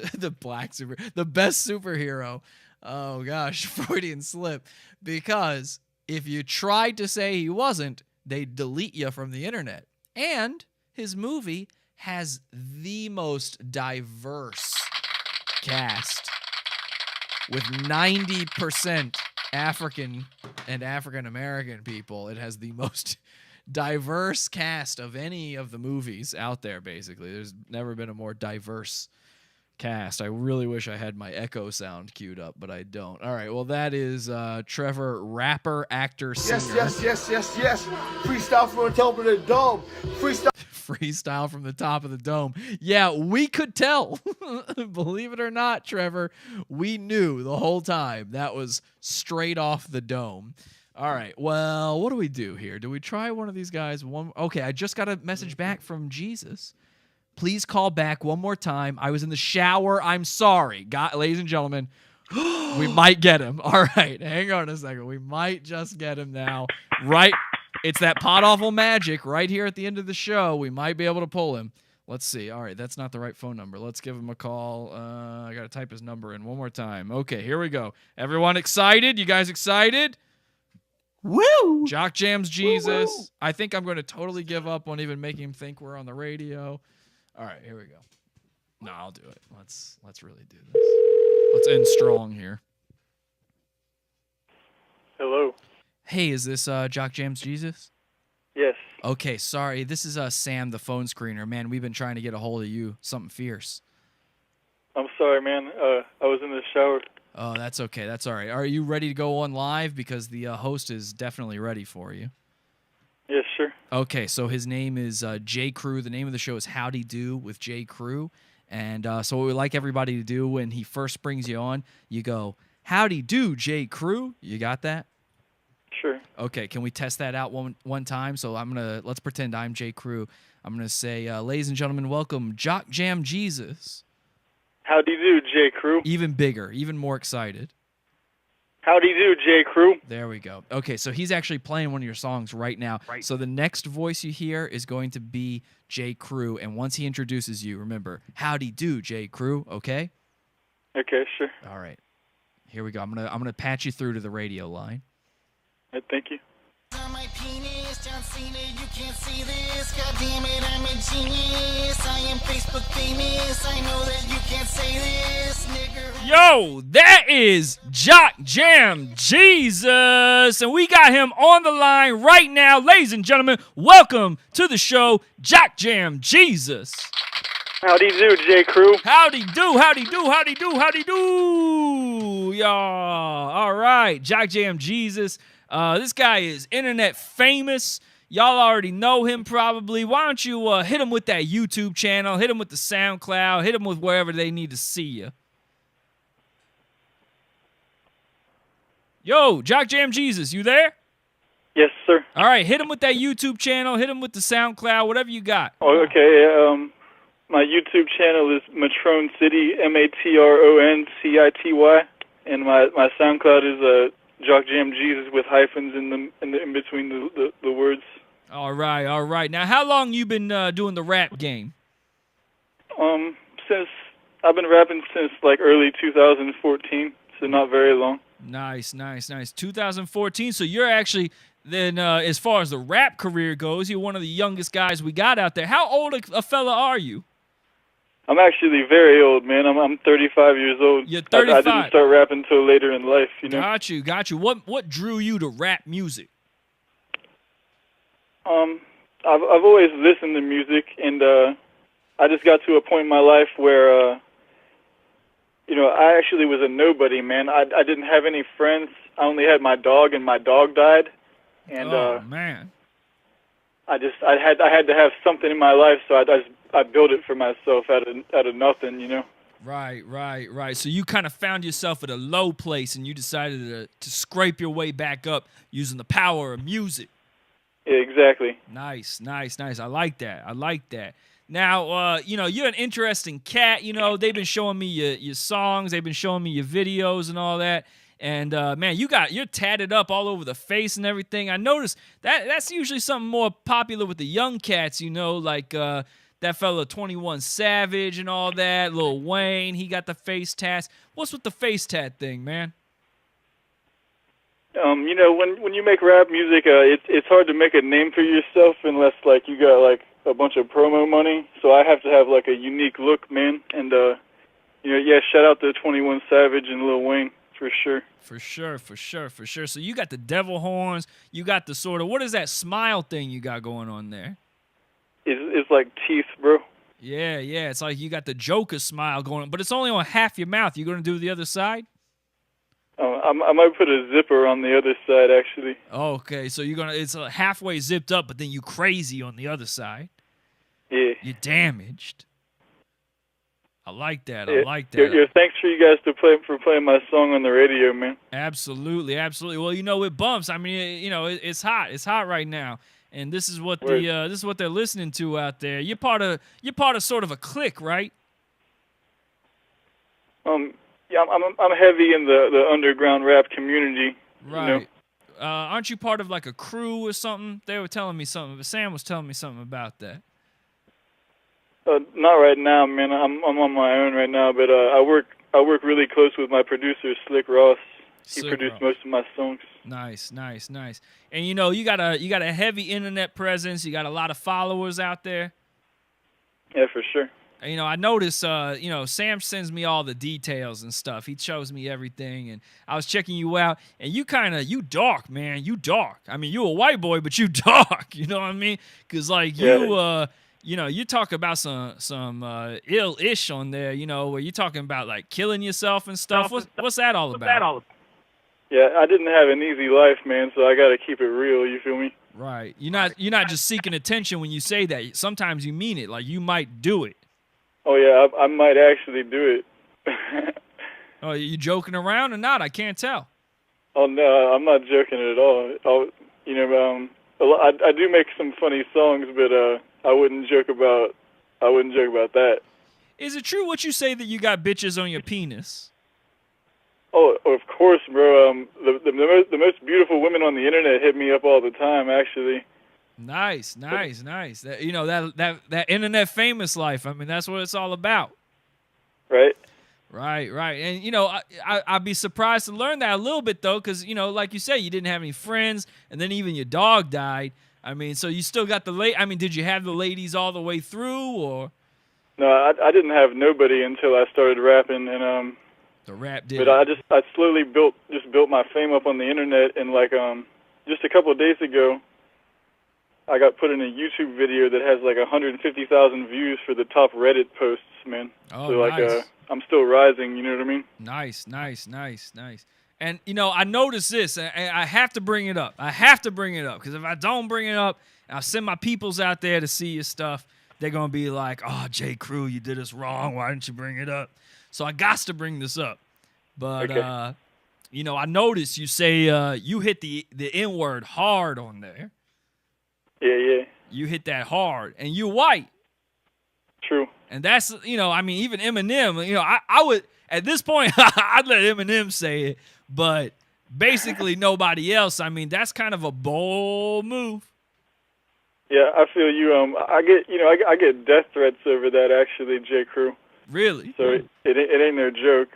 superhero. Oh gosh, Freudian slip. Because if you tried to say he wasn't, they'd delete you from the internet. And his movie has the most diverse cast with 90% African and African American people. It has the most diverse cast of any of the movies out there, basically. There's never been a more diverse cast. I really wish I had my echo sound queued up, but I don't. All right, well, that is Trevor, rapper, actor, singer. Yes. Freestyle from the top of the dome. Freestyle from the top of the dome. Yeah, we could tell. Believe it or not, Trevor, we knew the whole time that was straight off the dome. All right, well, what do we do here? Do we try one of these guys? Okay, I just got a message back from Jesus. Please call back one more time. I was in the shower. I'm sorry. Ladies and gentlemen, we might get him. All right, hang on a second. We might just get him now. Right? It's that pod-awful magic right here at the end of the show. We might be able to pull him. Let's see. All right, that's not the right phone number. Let's give him a call. I got to type his number in one more time. Okay, here we go. Everyone excited? You guys excited? Woo! Jock Jams Jesus. Woo! I think I'm going to totally give up on even making him think we're on the radio. All right, here we go. No, I'll do it. Let's really do this. Let's end strong here. Hello. Hey, is this Jock Jams Jesus? Yes. Okay, sorry. This is Sam, the phone screener. Man, we've been trying to get a hold of you. Something fierce. I'm sorry, man. I was in the shower. Oh, that's okay. That's all right. Are you ready to go on live? Because the host is definitely ready for you. Yes, sure. Okay, so his name is J. Crew. The name of the show is Howdy Do with J. Crew. And so what we like everybody to do when he first brings you on, you go, howdy do, J. Crew. You got that? Sure. Okay, can we test that out one time? So let's pretend I'm J. Crew. I'm going to say, ladies and gentlemen, welcome Jock Jam Jesus. Howdy do, J. Crew. Even bigger, even more excited. Howdy do, J. Crew. There we go. Okay, so he's actually playing one of your songs right now. Right. So the next voice you hear is going to be J. Crew, and once he introduces you, remember, howdy do, J. Crew, okay? Okay, sure. All right. Here we go. I'm gonna patch you through to the radio line. Thank you. My penis, John Cena, you can't see this. God damn it, I'm a genius. I am Facebook famous. I know that you can't say this, nigga. Yo, that is Jock Jam Jesus, and we got him on the line right now. Ladies and gentlemen, welcome to the show, Jock Jam Jesus. Howdy do, J. Crew. Howdy do, howdy do, howdy do, howdy do, y'all. All right, Jock Jam Jesus. This guy is internet famous. Y'all already know him probably. Why don't you hit him with that YouTube channel, hit him with the SoundCloud, hit him with wherever they need to see you. Yo, Jock Jam Jesus, you there? Yes, sir. All right, hit him with that YouTube channel, hit him with the SoundCloud, whatever you got. Oh, okay. My YouTube channel is Matron City, MatroncCity, and my SoundCloud is Jock Jam Jesus with hyphens in between the words. All right. Now, how long you been doing the rap game? Since I've been rapping since like early 2014, so not very long. Nice. 2014. So you're actually then, as far as the rap career goes, you're one of the youngest guys we got out there. How old a fella are you? I'm actually very old, man. I'm 35 years old. You're 35. I didn't start rapping until later in life, you know. Got you. What drew you to rap music? I've always listened to music, and I just got to a point in my life where, I actually was a nobody, man. I didn't have any friends. I only had my dog, and my dog died. And man. I had to have something in my life, so I built it for myself out of nothing, you know. Right. So you kind of found yourself at a low place, and you decided to scrape your way back up using the power of music. Yeah, exactly. Nice. I like that. Now, you're an interesting cat. They've been showing me your songs. They've been showing me your videos and all that. And, man, you're tatted up all over the face and everything. I noticed that's usually something more popular with the young cats, like that fella 21 Savage and all that. Lil Wayne, he got the face tats. What's with the face tat thing, man? When you make rap music, it's hard to make a name for yourself unless like you got like a bunch of promo money. So I have to have like a unique look, man. And shout out to 21 Savage and Lil Wayne for sure. For sure. So you got the devil horns. You got the sort of, what is that smile thing you got going on there? It's like teeth, bro. Yeah. It's like you got the Joker smile going on, but it's only on half your mouth. You gonna do the other side? I might put a zipper on the other side, actually. Okay, so it's halfway zipped up, but then you crazy on the other side. Yeah. You're damaged. I like that. Yeah. I like that. Thanks for you guys for playing my song on the radio, man. Absolutely. Well, it bumps. I mean, it's hot. It's hot right now, and this is what this is what they're listening to out there. You're part of sort of a clique, right? Yeah, I'm heavy in the underground rap community. Right. Aren't you part of like a crew or something? They were telling me something. Sam was telling me something about that. Not right now, man. I'm on my own right now, but I work really close with my producer, Slick Ross. He produced most of my songs. Nice. And you got a heavy internet presence. You got a lot of followers out there. Yeah, for sure. I notice, Sam sends me all the details and stuff. He shows me everything, and I was checking you out, and you dark, man. You dark. I mean, you a white boy, but you dark. You know what I mean? Because, like, you talk about some ill-ish on there, where you're talking about, like, killing yourself and stuff. What's that all about? Yeah, I didn't have an easy life, man, so I got to keep it real, you feel me? Right. You're not just seeking attention when you say that. Sometimes you mean it. Like, you might do it. Oh, yeah, I might actually do it. Oh, are you joking around or not? I can't tell. Oh, no, I'm not joking at all. I do make some funny songs, but I wouldn't joke about that. Is it true what you say that you got bitches on your penis? Oh, of course, bro. The most beautiful women on the internet hit me up all the time, actually. Nice. That that internet famous life. I mean, that's what it's all about. Right. And I'd be surprised to learn that a little bit though, because like you said, you didn't have any friends, and then even your dog died. I mean, so you still got did you have the ladies all the way through, or? No, I didn't have nobody until I started rapping, and the rap did. But I slowly built my fame up on the internet, and like just a couple of days ago, I got put in a YouTube video that has like 150,000 views for the top Reddit posts, man. Oh, so nice. I'm still rising, you know what I mean? Nice. And I noticed this, and I have to bring it up. Because if I don't bring it up, I'll send my peoples out there to see your stuff. They're gonna be like, "Oh, J. Crew, you did us wrong. Why didn't you bring it up?" So I got to bring this up. But okay. I noticed you say you hit the N-word hard on there. Yeah. You hit that hard, and you're white. True. And that's, even Eminem, I would, at this point, I'd let Eminem say it, but basically nobody else. I mean, that's kind of a bold move. Yeah, I feel you. I get death threats over that, actually, J. Crew. Really? So it ain't no joke.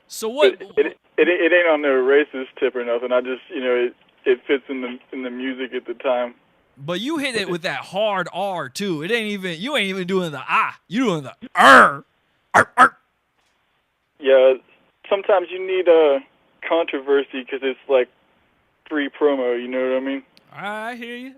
So what? It ain't on no racist tip or nothing. I just, it fits in the music at the time. But you hit it with that hard R too. You ain't even doing the ah. You doing the R. Yeah, sometimes you need a controversy because it's like free promo. You know what I mean? I hear you.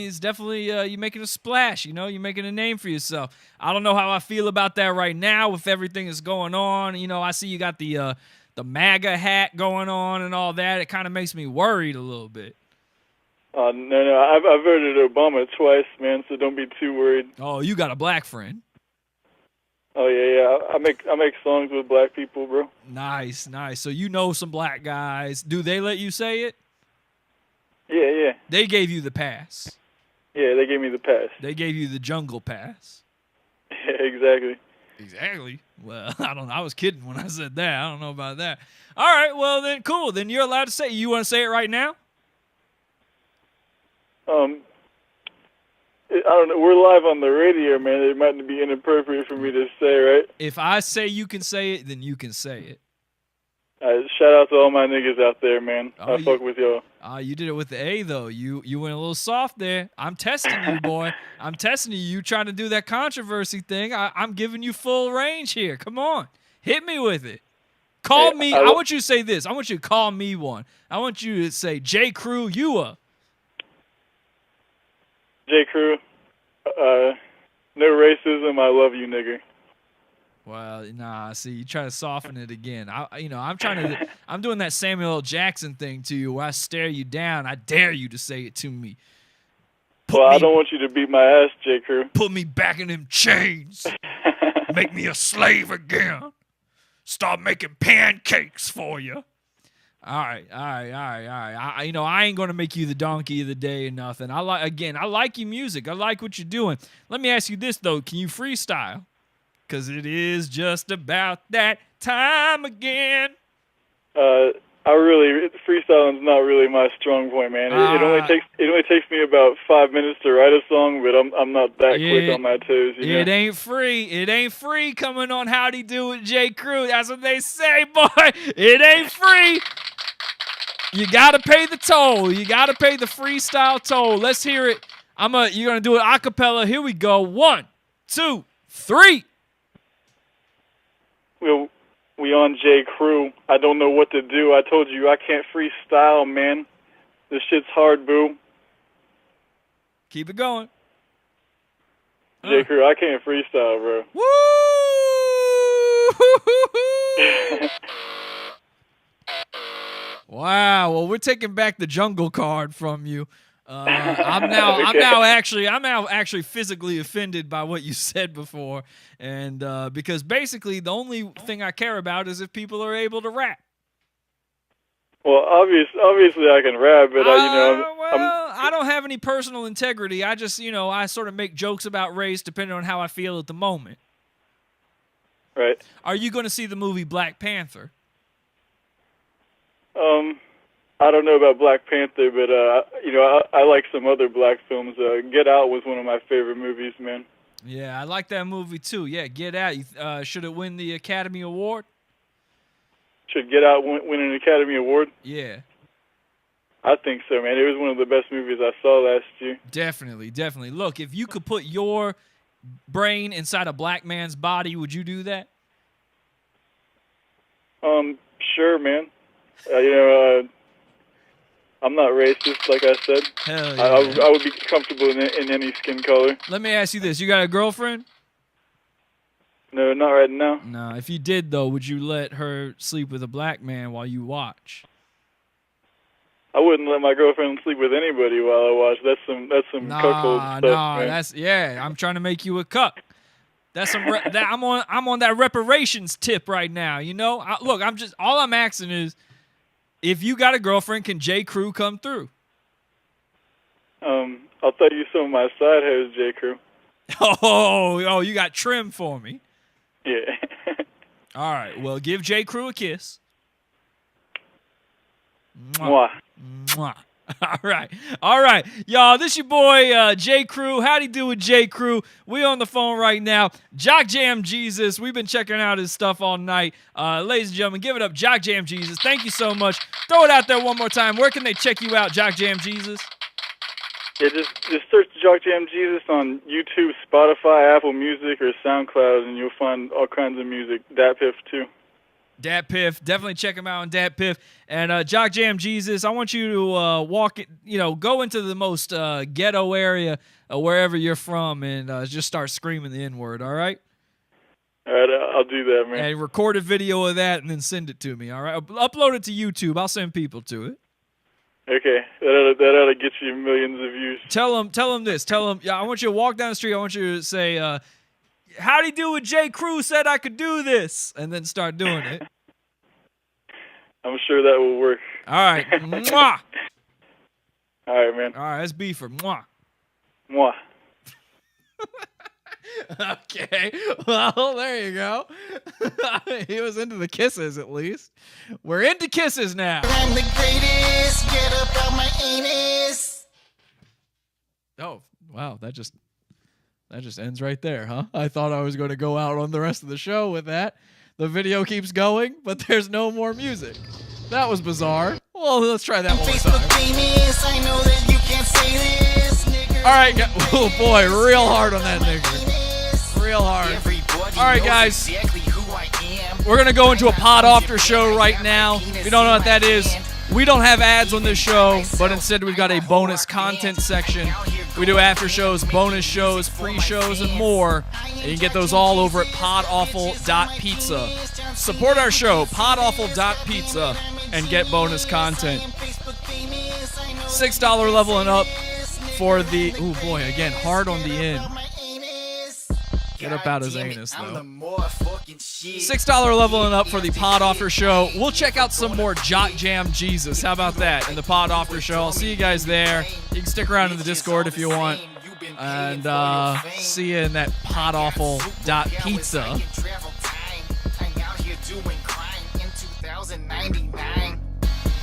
It's definitely you're making a splash. You're making a name for yourself. I don't know how I feel about that right now with everything that's going on. I see you got the MAGA hat going on and all that. It kind of makes me worried a little bit. No, I voted Obama twice, man. So don't be too worried. Oh, you got a black friend. Oh yeah. I make songs with black people, bro. Nice. So you know some black guys. Do they let you say it? Yeah. They gave you the pass. Yeah, they gave me the pass. They gave you the jungle pass. Yeah, exactly. Exactly. Well, I don't know. I was kidding when I said that. I don't know about that. All right. Well, then, cool. Then you're allowed to say it. You want to say it right now? I don't know. We're live on the radio, man. It might be inappropriate for me to say, right? If I say you can say it, then you can say it. Shout out to all my niggas out there, man. I fuck with y'all. You did it with the A, though. You went a little soft there. I'm testing you, boy. I'm testing you. You trying to do that controversy thing. I'm giving you full range here. Come on. Hit me with it. Call me. I want you to say this. I want you to call me one. I want you to say, J. Crew, you a. J. Crew, no racism. I love you, nigga. Well, nah. See, you try to soften it again. I'm doing that Samuel L. Jackson thing to you, where I stare you down. I dare you to say it to me. I don't want you to beat my ass, J. Crew. Put me back in them chains. Make me a slave again. Start making pancakes for you. All right. I ain't gonna make you the donkey of the day or nothing. I like your music. I like what you're doing. Let me ask you this though: can you freestyle? 'Cause it is just about that time again. Freestyling's not really my strong point, man. It only takes me about 5 minutes to write a song, but I'm not that quick on my toes. You know? It ain't free. It ain't free coming on Howdy Do with J. Crew. That's what they say, boy. It ain't free. You gotta pay the toll. You gotta pay the freestyle toll. Let's hear it. You're gonna do it a cappella. Here we go. 1, 2, 3. We on J. Crew. I don't know what to do. I told you I can't freestyle, man. This shit's hard, boo. Keep it going. J. Crew, I can't freestyle, bro. Woo! Wow. Well, we're taking back the jungle card from you. I'm now actually physically offended by what you said before, and because basically the only thing I care about is if people are able to rap. Well, obviously I can rap, but I don't have any personal integrity. I just I sort of make jokes about race depending on how I feel at the moment. Right. Are you going to see the movie Black Panther? I don't know about Black Panther, but I like some other black films. Get Out was one of my favorite movies, man. Yeah, I like that movie too. Yeah, Get Out. Should it win the Academy Award? Should Get Out win an Academy Award? Yeah. I think so, man. It was one of the best movies I saw last year. Definitely. Look, if you could put your brain inside a black man's body, would you do that? Sure, man. I'm not racist, like I said. Hell yeah. I would be comfortable in any skin color. Let me ask you this. You got a girlfriend? No, not right now. No, if you did, though, would you let her sleep with a black man while you watch? I wouldn't let my girlfriend sleep with anybody while I watch. That's some cuckold stuff, man. I'm trying to make you a cuck. That's some. I'm on that reparations tip right now. Look, all I'm asking is, if you got a girlfriend, can J. Crew come through? I'll tell you some of my side hairs, J. Crew. Oh, you got trim for me. Yeah. All right. Well, give J. Crew a kiss. Mwah. Mwah. All right, y'all. This your boy J. Crew. Howdy do with J. Crew. We on the phone right now. Jock Jam Jesus. We've been checking out his stuff all night. Ladies and gentlemen, give it up, Jock Jam Jesus. Thank you so much. Throw it out there one more time. Where can they check you out, Jock Jam Jesus? Yeah, just search Jock Jam Jesus on YouTube, Spotify, Apple Music, or SoundCloud, and you'll find all kinds of music. Dat Piff too. Dat Piff, definitely check him out on Dat Piff. And Jock Jam Jesus, I want you to go into the most ghetto area wherever you're from and just start screaming the N-word, all right? All right, I'll do that, man. And record a video of that and then send it to me, all right? Upload it to YouTube. I'll send people to it. Okay, that ought to get you millions of views. Tell them this. I want you to walk down the street. I want you to say, howdy do with J. Crew said I could do this, and then start doing it. I'm sure that will work. All right. Mwah. All right, man. All right, that's B for mwah. Moi. Okay. Well, there you go. He was into the kisses, at least. We're into kisses now. I'm the greatest. Get up out my anus. Oh, wow. That just ends right there, huh? I thought I was going to go out on the rest of the show with that. The video keeps going, but there's no more music. That was bizarre. Well, let's try that one more time. Famous. I know that you can't say this, nigga. All right, oh boy, real hard on that nigga. Real hard. All right, guys. We're going to go into a pod after show right now. If you don't know what that is, we don't have ads on this show, but instead we've got a bonus content section. We do after shows, bonus shows, pre-shows, and more. And you can get those all over at podawful.pizza. Support our show, podawful.pizza, and get bonus content. $6 level and up for the... Oh, boy, again, hard on the end. Get up out his anus, though. $6 level and up for the Pod Offer Show. We'll check out some more Jock Jam Jesus. How about that in the Pod Offer Show? I'll see you guys there. You can stick around in the Discord if you want. And see you in that podawful.pizza. I'm out here doing crime in 2099.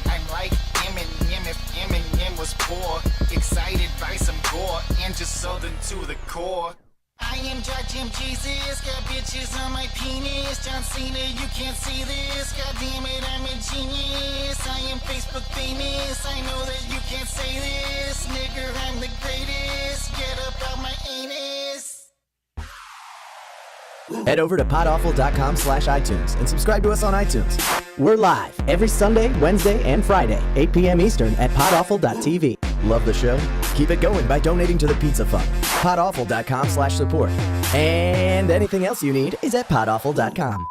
I'm like Eminem if Eminem was poor. Excited by some gore and just southern to the core. I am Jock Jam Jesus, got bitches on my penis. John Cena, you can't see this. God damn it, I'm a genius. I am Facebook famous. I know that you can't say this. Nigga, I'm the greatest. Get up out my anus. Head over to podawful.com/iTunes and subscribe to us on iTunes. We're live every Sunday, Wednesday, and Friday, 8 p.m. Eastern at podawful.tv. Love the show? Keep it going by donating to the Pizza Fund. podawful.com/support. And anything else you need is at podawful.com.